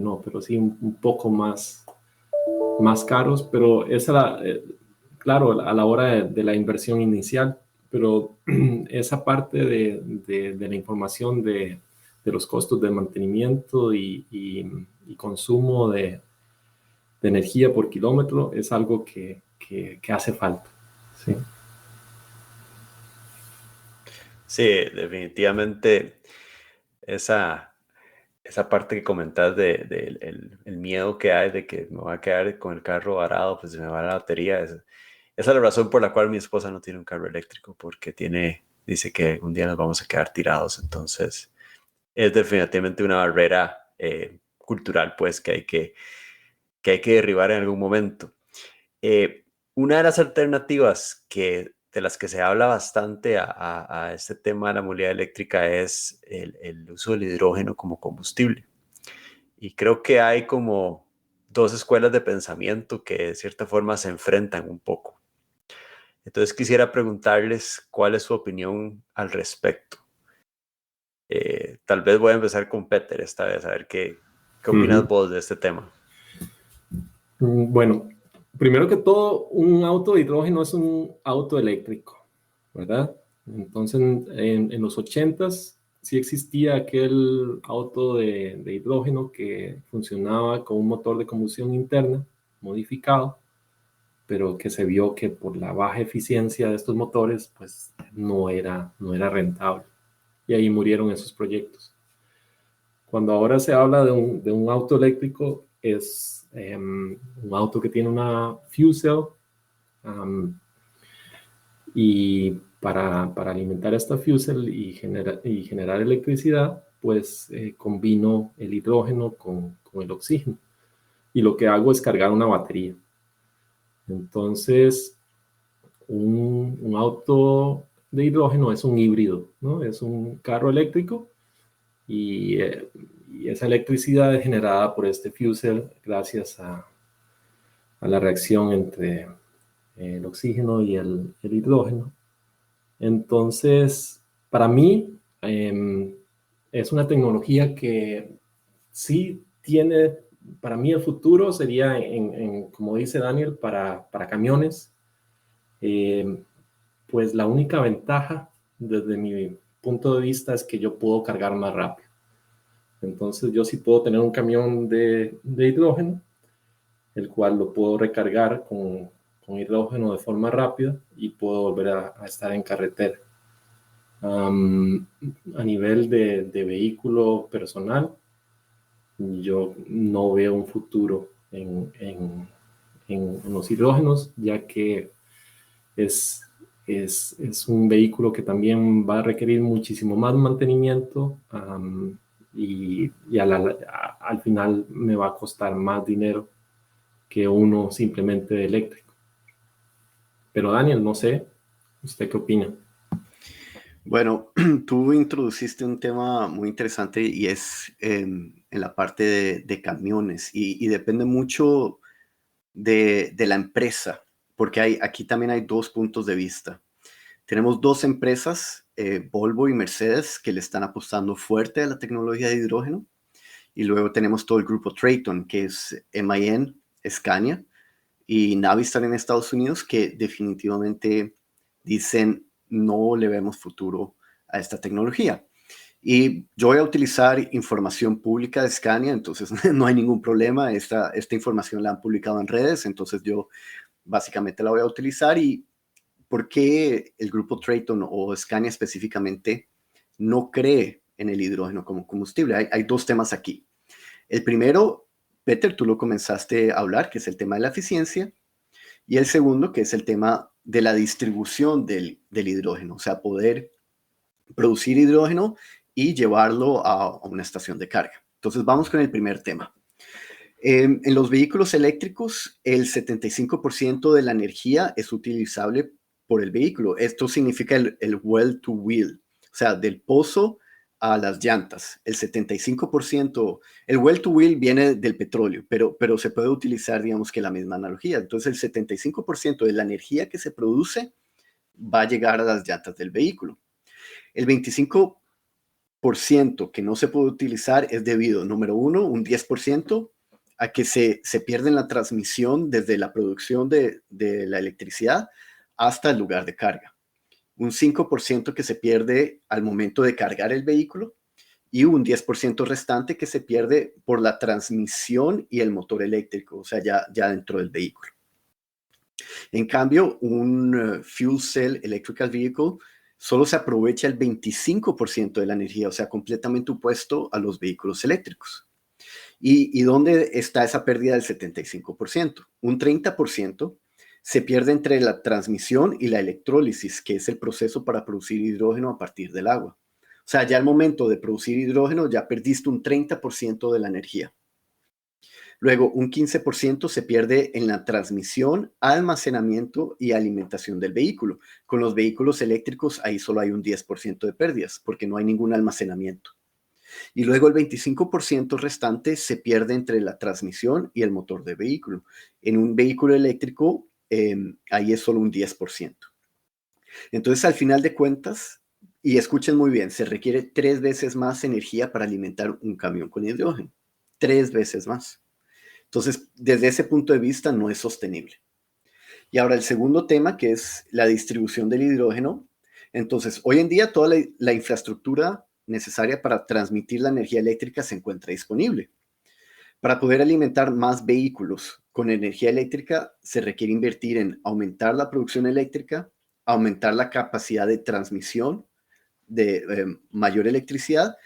no, pero sí un poco más caros, pero claro, a la hora de la inversión inicial, pero esa parte de la información de los costos de mantenimiento y consumo de energía por kilómetro es algo que hace falta. Sí. Sí, definitivamente esa parte que comentas el miedo que hay de que me voy a quedar con el carro varado, pues se me va la batería. Esa es la razón por la cual mi esposa no tiene un carro eléctrico, porque dice que un día nos vamos a quedar tirados. Entonces, es definitivamente una barrera cultural, pues, que hay que derribar en algún momento. Una de las alternativas de las que se habla bastante a este tema de la movilidad eléctrica es el uso del hidrógeno como combustible. Y creo que hay como dos escuelas de pensamiento que de cierta forma se enfrentan un poco. Entonces quisiera preguntarles cuál es su opinión al respecto. Tal vez voy a empezar con Peter esta vez, a ver qué opinas vos de este tema. Bueno, primero que todo, un auto de hidrógeno es un auto eléctrico, ¿verdad? Entonces, en los 80s sí existía aquel auto de hidrógeno que funcionaba con un motor de combustión interna modificado, pero que se vio que por la baja eficiencia de estos motores, pues no era rentable. Y ahí murieron esos proyectos. Cuando ahora se habla de un auto eléctrico, es un auto que tiene una fuel cell, y para alimentar esta fuel cell y generar electricidad, pues combino el hidrógeno con el oxígeno. Y lo que hago es cargar una batería. Entonces, un auto de hidrógeno es un híbrido, ¿no? Es un carro eléctrico y esa electricidad es generada por este fuel cell gracias a la reacción entre el oxígeno y el hidrógeno. Entonces, para mí, es una tecnología que sí tiene, para mí el futuro sería, como dice Daniel, para camiones. Pues la única ventaja desde mi punto de vista es que yo puedo cargar más rápido. Entonces yo sí puedo tener un camión de hidrógeno, el cual lo puedo recargar con hidrógeno de forma rápida y puedo volver a estar en carretera. A nivel de vehículo personal, yo no veo un futuro en los hidrógenos, ya que es un vehículo que también va a requerir muchísimo más mantenimiento y al final me va a costar más dinero que uno simplemente eléctrico. Pero Daniel, no sé, ¿usted qué opina? Bueno, tú introduciste un tema muy interesante y es en la parte de camiones y depende mucho de la empresa, porque aquí también hay dos puntos de vista. Tenemos dos empresas, Volvo y Mercedes, que le están apostando fuerte a la tecnología de hidrógeno. Y luego tenemos todo el grupo Traton, que es MAN, Scania y Navistar en Estados Unidos, que definitivamente dicen no le vemos futuro a esta tecnología. Y yo voy a utilizar información pública de Scania, entonces no hay ningún problema. Esta información la han publicado en redes, entonces yo básicamente la voy a utilizar. ¿Y por qué el grupo Traton o Scania específicamente no cree en el hidrógeno como combustible? Hay dos temas aquí. El primero, Peter, tú lo comenzaste a hablar, que es el tema de la eficiencia. Y el segundo, que es el tema de la distribución del hidrógeno, o sea, poder producir hidrógeno y llevarlo a una estación de carga. Entonces, vamos con el primer tema. En los vehículos eléctricos, el 75% de la energía es utilizable por el vehículo. Esto significa el well to wheel, o sea, del pozo a las llantas. El 75%, el well to wheel viene del petróleo, pero se puede utilizar, digamos que la misma analogía. Entonces, el 75% de la energía que se produce va a llegar a las llantas del vehículo. El 25% que no se puede utilizar es debido, número uno, un 10%, a que se pierde en la transmisión desde la producción de la electricidad hasta el lugar de carga. Un 5% que se pierde al momento de cargar el vehículo y un 10% restante que se pierde por la transmisión y el motor eléctrico, o sea, ya dentro del vehículo. En cambio, un fuel cell electrical vehicle solo se aprovecha el 25% de la energía, o sea, completamente opuesto a los vehículos eléctricos. ¿Y dónde está esa pérdida del 75%? Un 30% se pierde entre la transmisión y la electrólisis, que es el proceso para producir hidrógeno a partir del agua. O sea, ya al momento de producir hidrógeno ya perdiste un 30% de la energía. Luego, un 15% se pierde en la transmisión, almacenamiento y alimentación del vehículo. Con los vehículos eléctricos ahí solo hay un 10% de pérdidas porque no hay ningún almacenamiento. Y luego el 25% restante se pierde entre la transmisión y el motor del vehículo. En un vehículo eléctrico, ahí es solo un 10%. Entonces, al final de cuentas, y escuchen muy bien, se requiere 3 veces más energía para alimentar un camión con hidrógeno. 3 veces más. Entonces, desde ese punto de vista, no es sostenible. Y ahora el segundo tema, que es la distribución del hidrógeno. Entonces, hoy en día toda la infraestructura necesaria para transmitir la energía eléctrica se encuentra disponible. Para poder alimentar más vehículos con energía eléctrica, se requiere invertir en aumentar la producción eléctrica, aumentar la capacidad de transmisión de mayor electricidad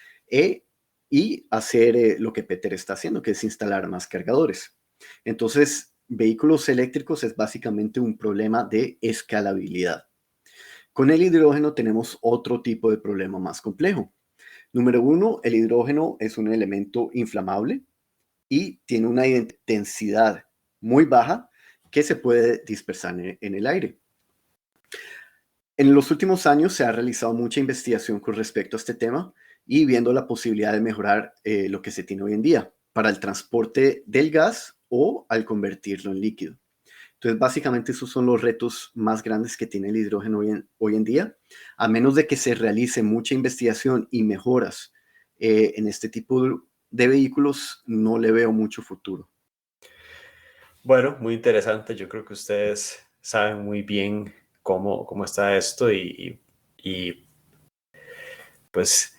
y hacer lo que Peter está haciendo, que es instalar más cargadores. Entonces, vehículos eléctricos es básicamente un problema de escalabilidad. Con el hidrógeno tenemos otro tipo de problema más complejo. Número uno, el hidrógeno es un elemento inflamable y tiene una densidad muy baja que se puede dispersar en el aire. En los últimos años se ha realizado mucha investigación con respecto a este tema y viendo la posibilidad de mejorar lo que se tiene hoy en día para el transporte del gas o al convertirlo en líquido. Entonces, básicamente esos son los retos más grandes que tiene el hidrógeno hoy en día, a menos de que se realice mucha investigación y mejoras en este tipo de vehículos, no le veo mucho futuro. Bueno, muy interesante. Yo creo que ustedes saben muy bien cómo está esto y pues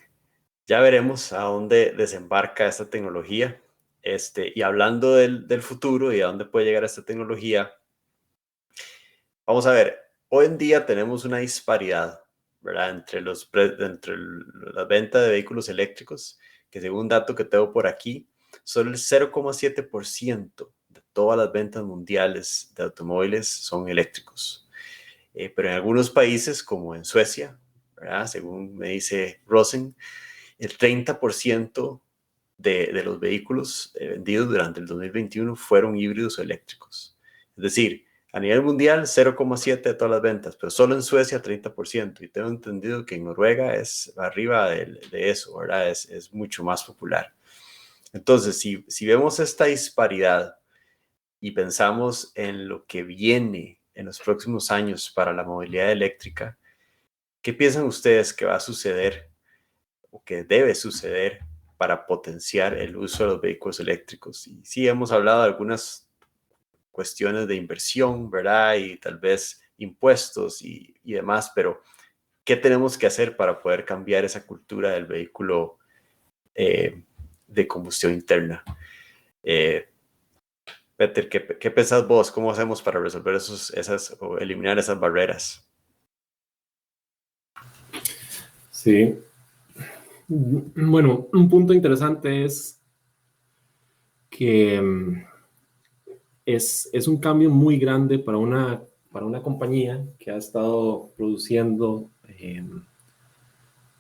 ya veremos a dónde desembarca esta tecnología. Y hablando del futuro y a dónde puede llegar esta tecnología, vamos a ver, hoy en día tenemos una disparidad, ¿verdad? Entre la venta de vehículos eléctricos, que según un dato que tengo por aquí, solo el 0,7% de todas las ventas mundiales de automóviles son eléctricos. Pero en algunos países, como en Suecia, ¿verdad? Según me dice Rosen, el 30% de los vehículos vendidos durante el 2021 fueron híbridos o eléctricos. Es decir, a nivel mundial, 0,7% de todas las ventas, pero solo en Suecia 30%. Y tengo entendido que en Noruega es arriba de eso, ¿verdad? Es mucho más popular. Entonces, si vemos esta disparidad y pensamos en lo que viene en los próximos años para la movilidad eléctrica, ¿qué piensan ustedes que va a suceder o que debe suceder para potenciar el uso de los vehículos eléctricos? Y sí, hemos hablado de algunas cuestiones de inversión, ¿verdad? Y tal vez impuestos y demás, pero ¿qué tenemos que hacer para poder cambiar esa cultura del vehículo de combustión interna? Peter, ¿qué pensás vos? ¿Cómo hacemos para resolver o eliminar esas barreras? Sí. Bueno, un punto interesante es que es un cambio muy grande para una compañía que ha estado produciendo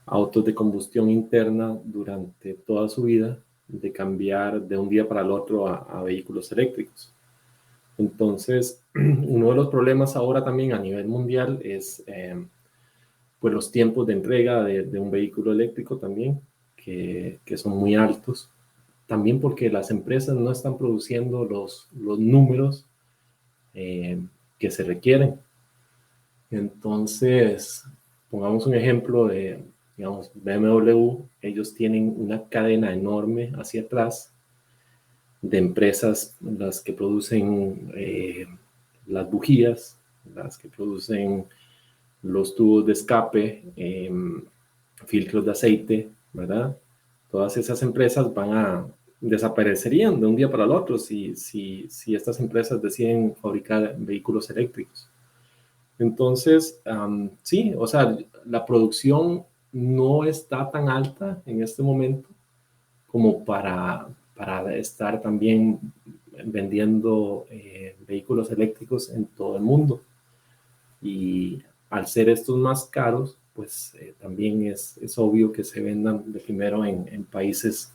autos de combustión interna durante toda su vida, de cambiar de un día para el otro a vehículos eléctricos. Entonces, uno de los problemas ahora también a nivel mundial es pues los tiempos de entrega de un vehículo eléctrico también, que son muy altos. También porque las empresas no están produciendo los números que se requieren. Entonces, pongamos un ejemplo de, digamos, BMW. Ellos tienen una cadena enorme hacia atrás de empresas, las que producen las bujías, las que producen los tubos de escape, filtros de aceite, ¿verdad? Todas esas empresas desaparecerían de un día para el otro si estas empresas deciden fabricar vehículos eléctricos. Entonces, sí, o sea, la producción no está tan alta en este momento como para estar también vendiendo vehículos eléctricos en todo el mundo. Y al ser estos más caros, pues también es obvio que se vendan de primero en países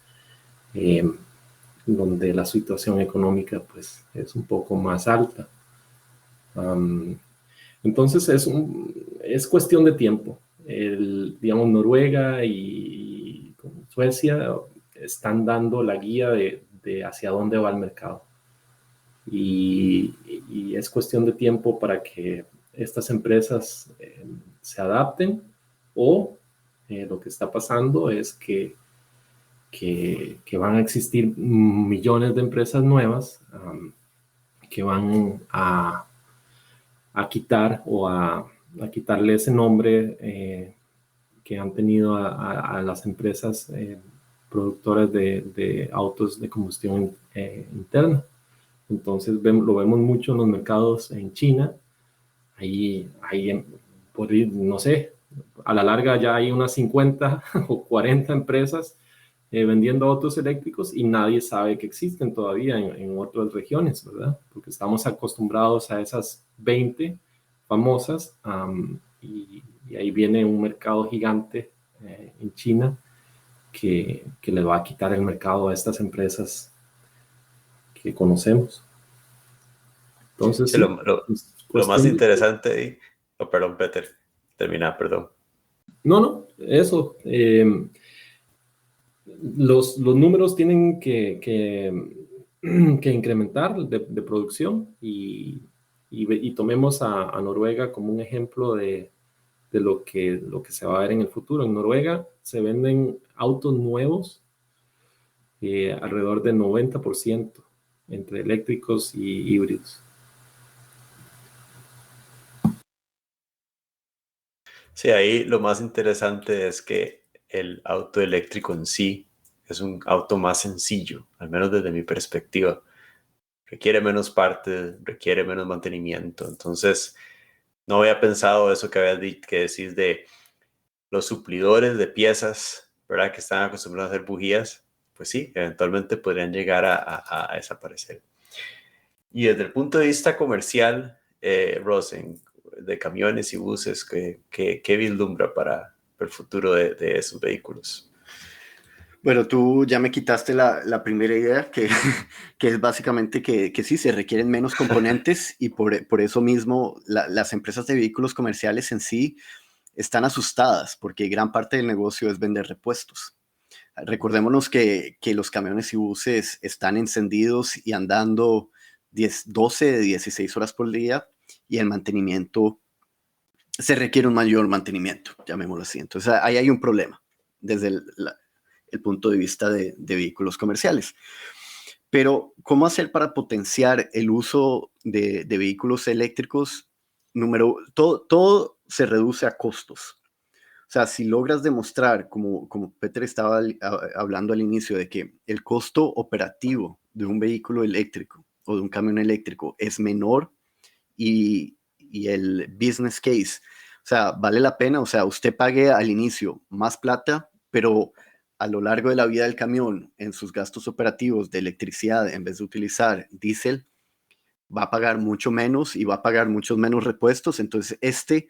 donde la situación económica pues es un poco más alta. Entonces es cuestión de tiempo. Digamos, Noruega y Suecia están dando la guía de hacia dónde va el mercado. Y es cuestión de tiempo para que estas empresas se adapten, o lo que está pasando es que van a existir millones de empresas nuevas que van a quitar o a quitarle ese nombre que han tenido a las empresas productoras de autos de combustión interna. Entonces lo vemos mucho en los mercados en China. Ahí no sé, a la larga ya hay unas 50 o 40 empresas vendiendo autos eléctricos y nadie sabe que existen todavía en otras regiones, ¿verdad? Porque estamos acostumbrados a esas 20 famosas y ahí viene un mercado gigante en China que le va a quitar el mercado a estas empresas que conocemos. Entonces, sí, lo más interesante, perdón, Peter, termina, perdón. No, eso. Los números tienen que incrementar de producción y tomemos a Noruega como un ejemplo de lo que se va a ver en el futuro. En Noruega se venden autos nuevos alrededor del 90% entre eléctricos y híbridos. Sí, ahí lo más interesante es que el auto eléctrico en sí es un auto más sencillo, al menos desde mi perspectiva. Requiere menos partes, requiere menos mantenimiento. Entonces, no había pensado eso que decís de los suplidores de piezas, ¿verdad? Que están acostumbrados a hacer bujías. Pues sí, eventualmente podrían llegar a desaparecer. Y desde el punto de vista comercial, Rosen, de camiones y buses, ¿qué vislumbra para el futuro de esos vehículos? Bueno, tú ya me quitaste la primera idea, que es básicamente que sí, se requieren menos componentes y por eso mismo las empresas de vehículos comerciales en sí están asustadas porque gran parte del negocio es vender repuestos. Recordémonos que los camiones y buses están encendidos y andando 12 de 16 horas por día y el mantenimiento, se requiere un mayor mantenimiento, llamémoslo así. Entonces ahí hay un problema desde el punto de vista de vehículos comerciales. Pero, ¿cómo hacer para potenciar el uso de vehículos eléctricos? Todo se reduce a costos. O sea, si logras demostrar, como Peter estaba hablando al inicio, de que el costo operativo de un vehículo eléctrico o de un camión eléctrico es menor y el business case, o sea, vale la pena, o sea, usted pague al inicio más plata, pero a lo largo de la vida del camión, en sus gastos operativos de electricidad, en vez de utilizar diésel, va a pagar mucho menos y va a pagar muchos menos repuestos. Entonces, este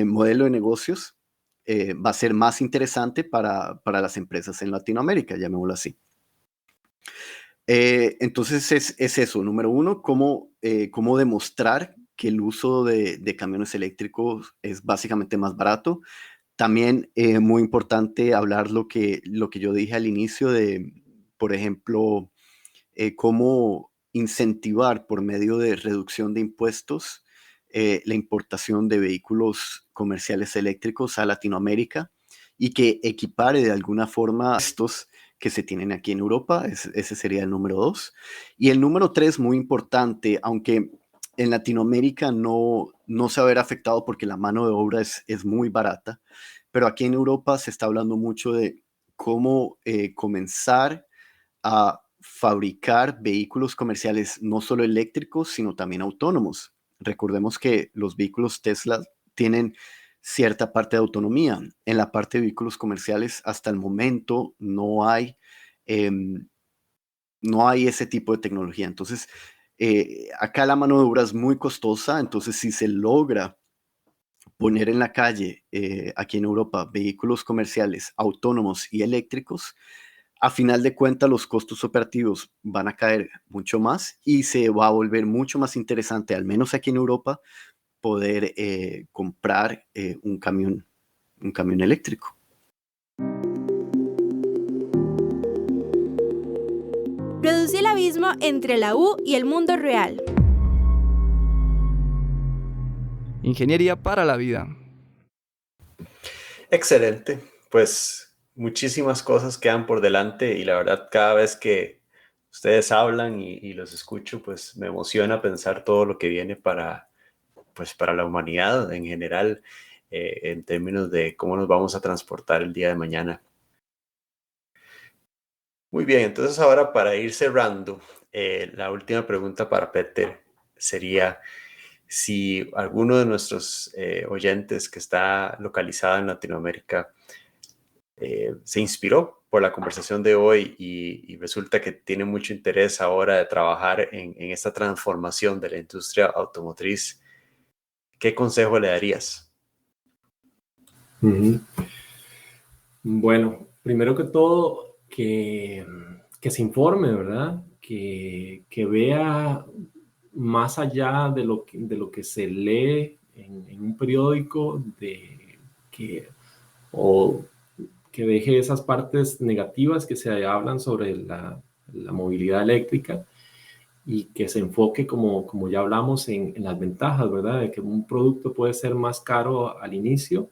modelo de negocios va a ser más interesante para las empresas en Latinoamérica, llamémoslo así. Entonces, es eso. Número uno, cómo demostrar que el uso de camiones eléctricos es básicamente más barato. También muy importante hablar lo que yo dije al inicio de, por ejemplo, cómo incentivar por medio de reducción de impuestos la importación de vehículos comerciales eléctricos a Latinoamérica y que equipare de alguna forma estos que se tienen aquí en Europa. Ese sería el número 2. Y el número 3, muy importante, aunque en Latinoamérica no se va a ver afectado porque la mano de obra es muy barata, pero aquí en Europa se está hablando mucho de cómo comenzar a fabricar vehículos comerciales no solo eléctricos, sino también autónomos. Recordemos que los vehículos Tesla tienen cierta parte de autonomía. En la parte de vehículos comerciales, hasta el momento, no hay ese tipo de tecnología. Entonces, acá la mano de obra es muy costosa. Entonces, si se logra poner en la calle, aquí en Europa, vehículos comerciales autónomos y eléctricos, a final de cuentas los costos operativos van a caer mucho más y se va a volver mucho más interesante, al menos aquí en Europa, poder comprar un camión eléctrico. Reduce el abismo entre la U y el mundo real. Ingeniería para la vida. Excelente. Pues muchísimas cosas quedan por delante y la verdad cada vez que ustedes hablan y los escucho, pues me emociona pensar todo lo que viene para la humanidad en general, en términos de cómo nos vamos a transportar el día de mañana. Muy bien, entonces ahora para ir cerrando, la última pregunta para Peter sería si alguno de nuestros oyentes que está localizado en Latinoamérica se inspiró por la conversación de hoy y resulta que tiene mucho interés ahora de trabajar en esta transformación de la industria automotriz, ¿qué consejo le darías? Bueno, primero que todo, que se informe, ¿verdad? Que vea más allá de lo que se lee en un periódico, o que deje esas partes negativas que se hablan sobre la movilidad eléctrica y que se enfoque, como ya hablamos, en las ventajas, ¿verdad? De que un producto puede ser más caro al inicio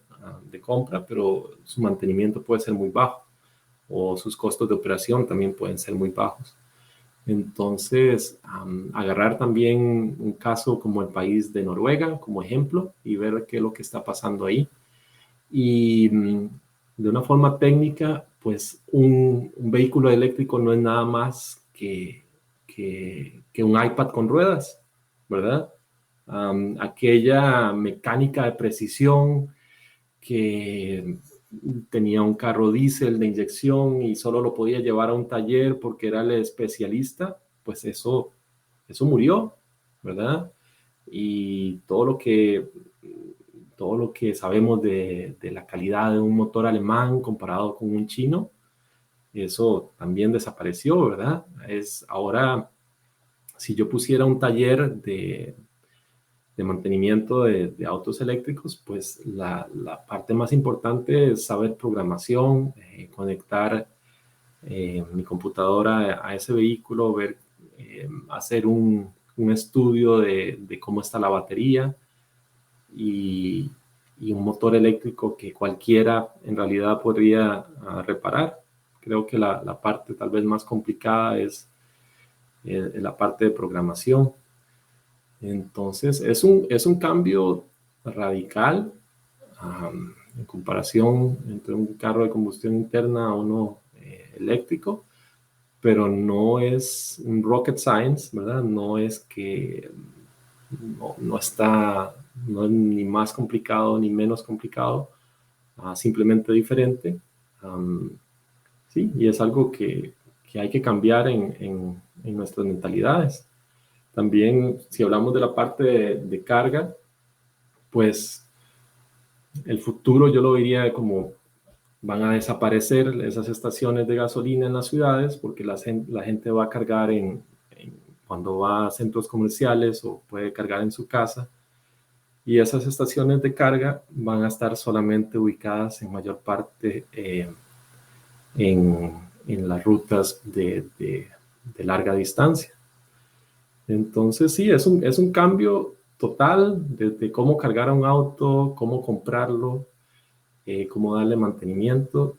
de compra, pero su mantenimiento puede ser muy bajo o sus costos de operación también pueden ser muy bajos. Entonces, agarrar también un caso como el país de Noruega como ejemplo y ver qué es lo que está pasando ahí. Y de una forma técnica, pues un vehículo eléctrico no es nada más que un iPad con ruedas, ¿verdad? Aquella mecánica de precisión que tenía un carro diésel de inyección y solo lo podía llevar a un taller porque era el especialista, pues eso murió, ¿verdad? Y todo lo que sabemos de la calidad de un motor alemán comparado con un chino, eso también desapareció, ¿verdad? Es ahora, si yo pusiera un taller de mantenimiento de autos eléctricos, pues la parte más importante es saber programación, conectar mi computadora a ese vehículo, ver, hacer un estudio de cómo está la batería y, y un motor eléctrico que cualquiera en realidad podría reparar. Creo que la parte tal vez más complicada es la parte de programación. Entonces, es un cambio radical en comparación entre un carro de combustión interna a uno eléctrico, pero no es un rocket science, ¿verdad? No es que no está, no es ni más complicado ni menos complicado, simplemente diferente. Sí, y es algo que hay que cambiar en nuestras mentalidades. También, si hablamos de la parte de carga, pues el futuro yo lo diría como van a desaparecer esas estaciones de gasolina en las ciudades porque la gente va a cargar cuando va a centros comerciales o puede cargar en su casa. Y esas estaciones de carga van a estar solamente ubicadas en mayor parte en las rutas de larga distancia. Entonces sí, es un cambio total de cómo cargar un auto, cómo comprarlo, cómo darle mantenimiento,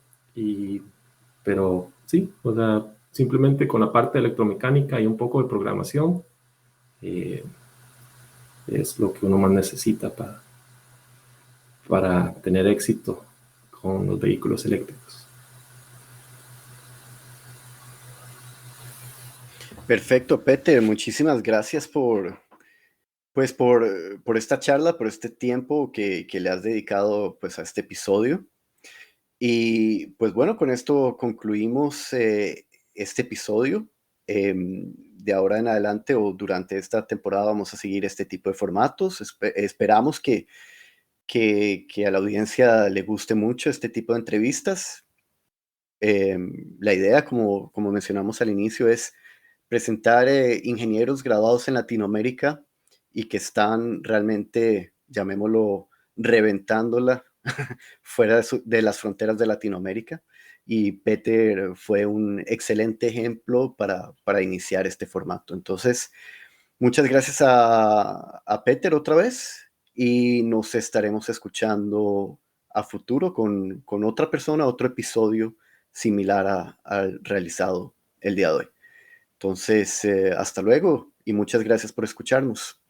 pero sí, o sea, simplemente con la parte electromecánica y un poco de programación eh, es lo que uno más necesita para tener éxito con los vehículos eléctricos. Perfecto, Peter. Muchísimas gracias pues por esta charla, por este tiempo que le has dedicado pues, a este episodio. Y pues bueno, con esto concluimos este episodio. De ahora en adelante o durante esta temporada vamos a seguir este tipo de formatos. Esperamos que a la audiencia le guste mucho este tipo de entrevistas. La idea, como mencionamos al inicio, es presentar ingenieros graduados en Latinoamérica y que están realmente, llamémoslo, reventándola fuera de las fronteras de Latinoamérica. Y Peter fue un excelente ejemplo para iniciar este formato. Entonces, muchas gracias a Peter otra vez y nos estaremos escuchando a futuro con otra persona, otro episodio similar al realizado el día de hoy. Entonces, hasta luego y muchas gracias por escucharnos.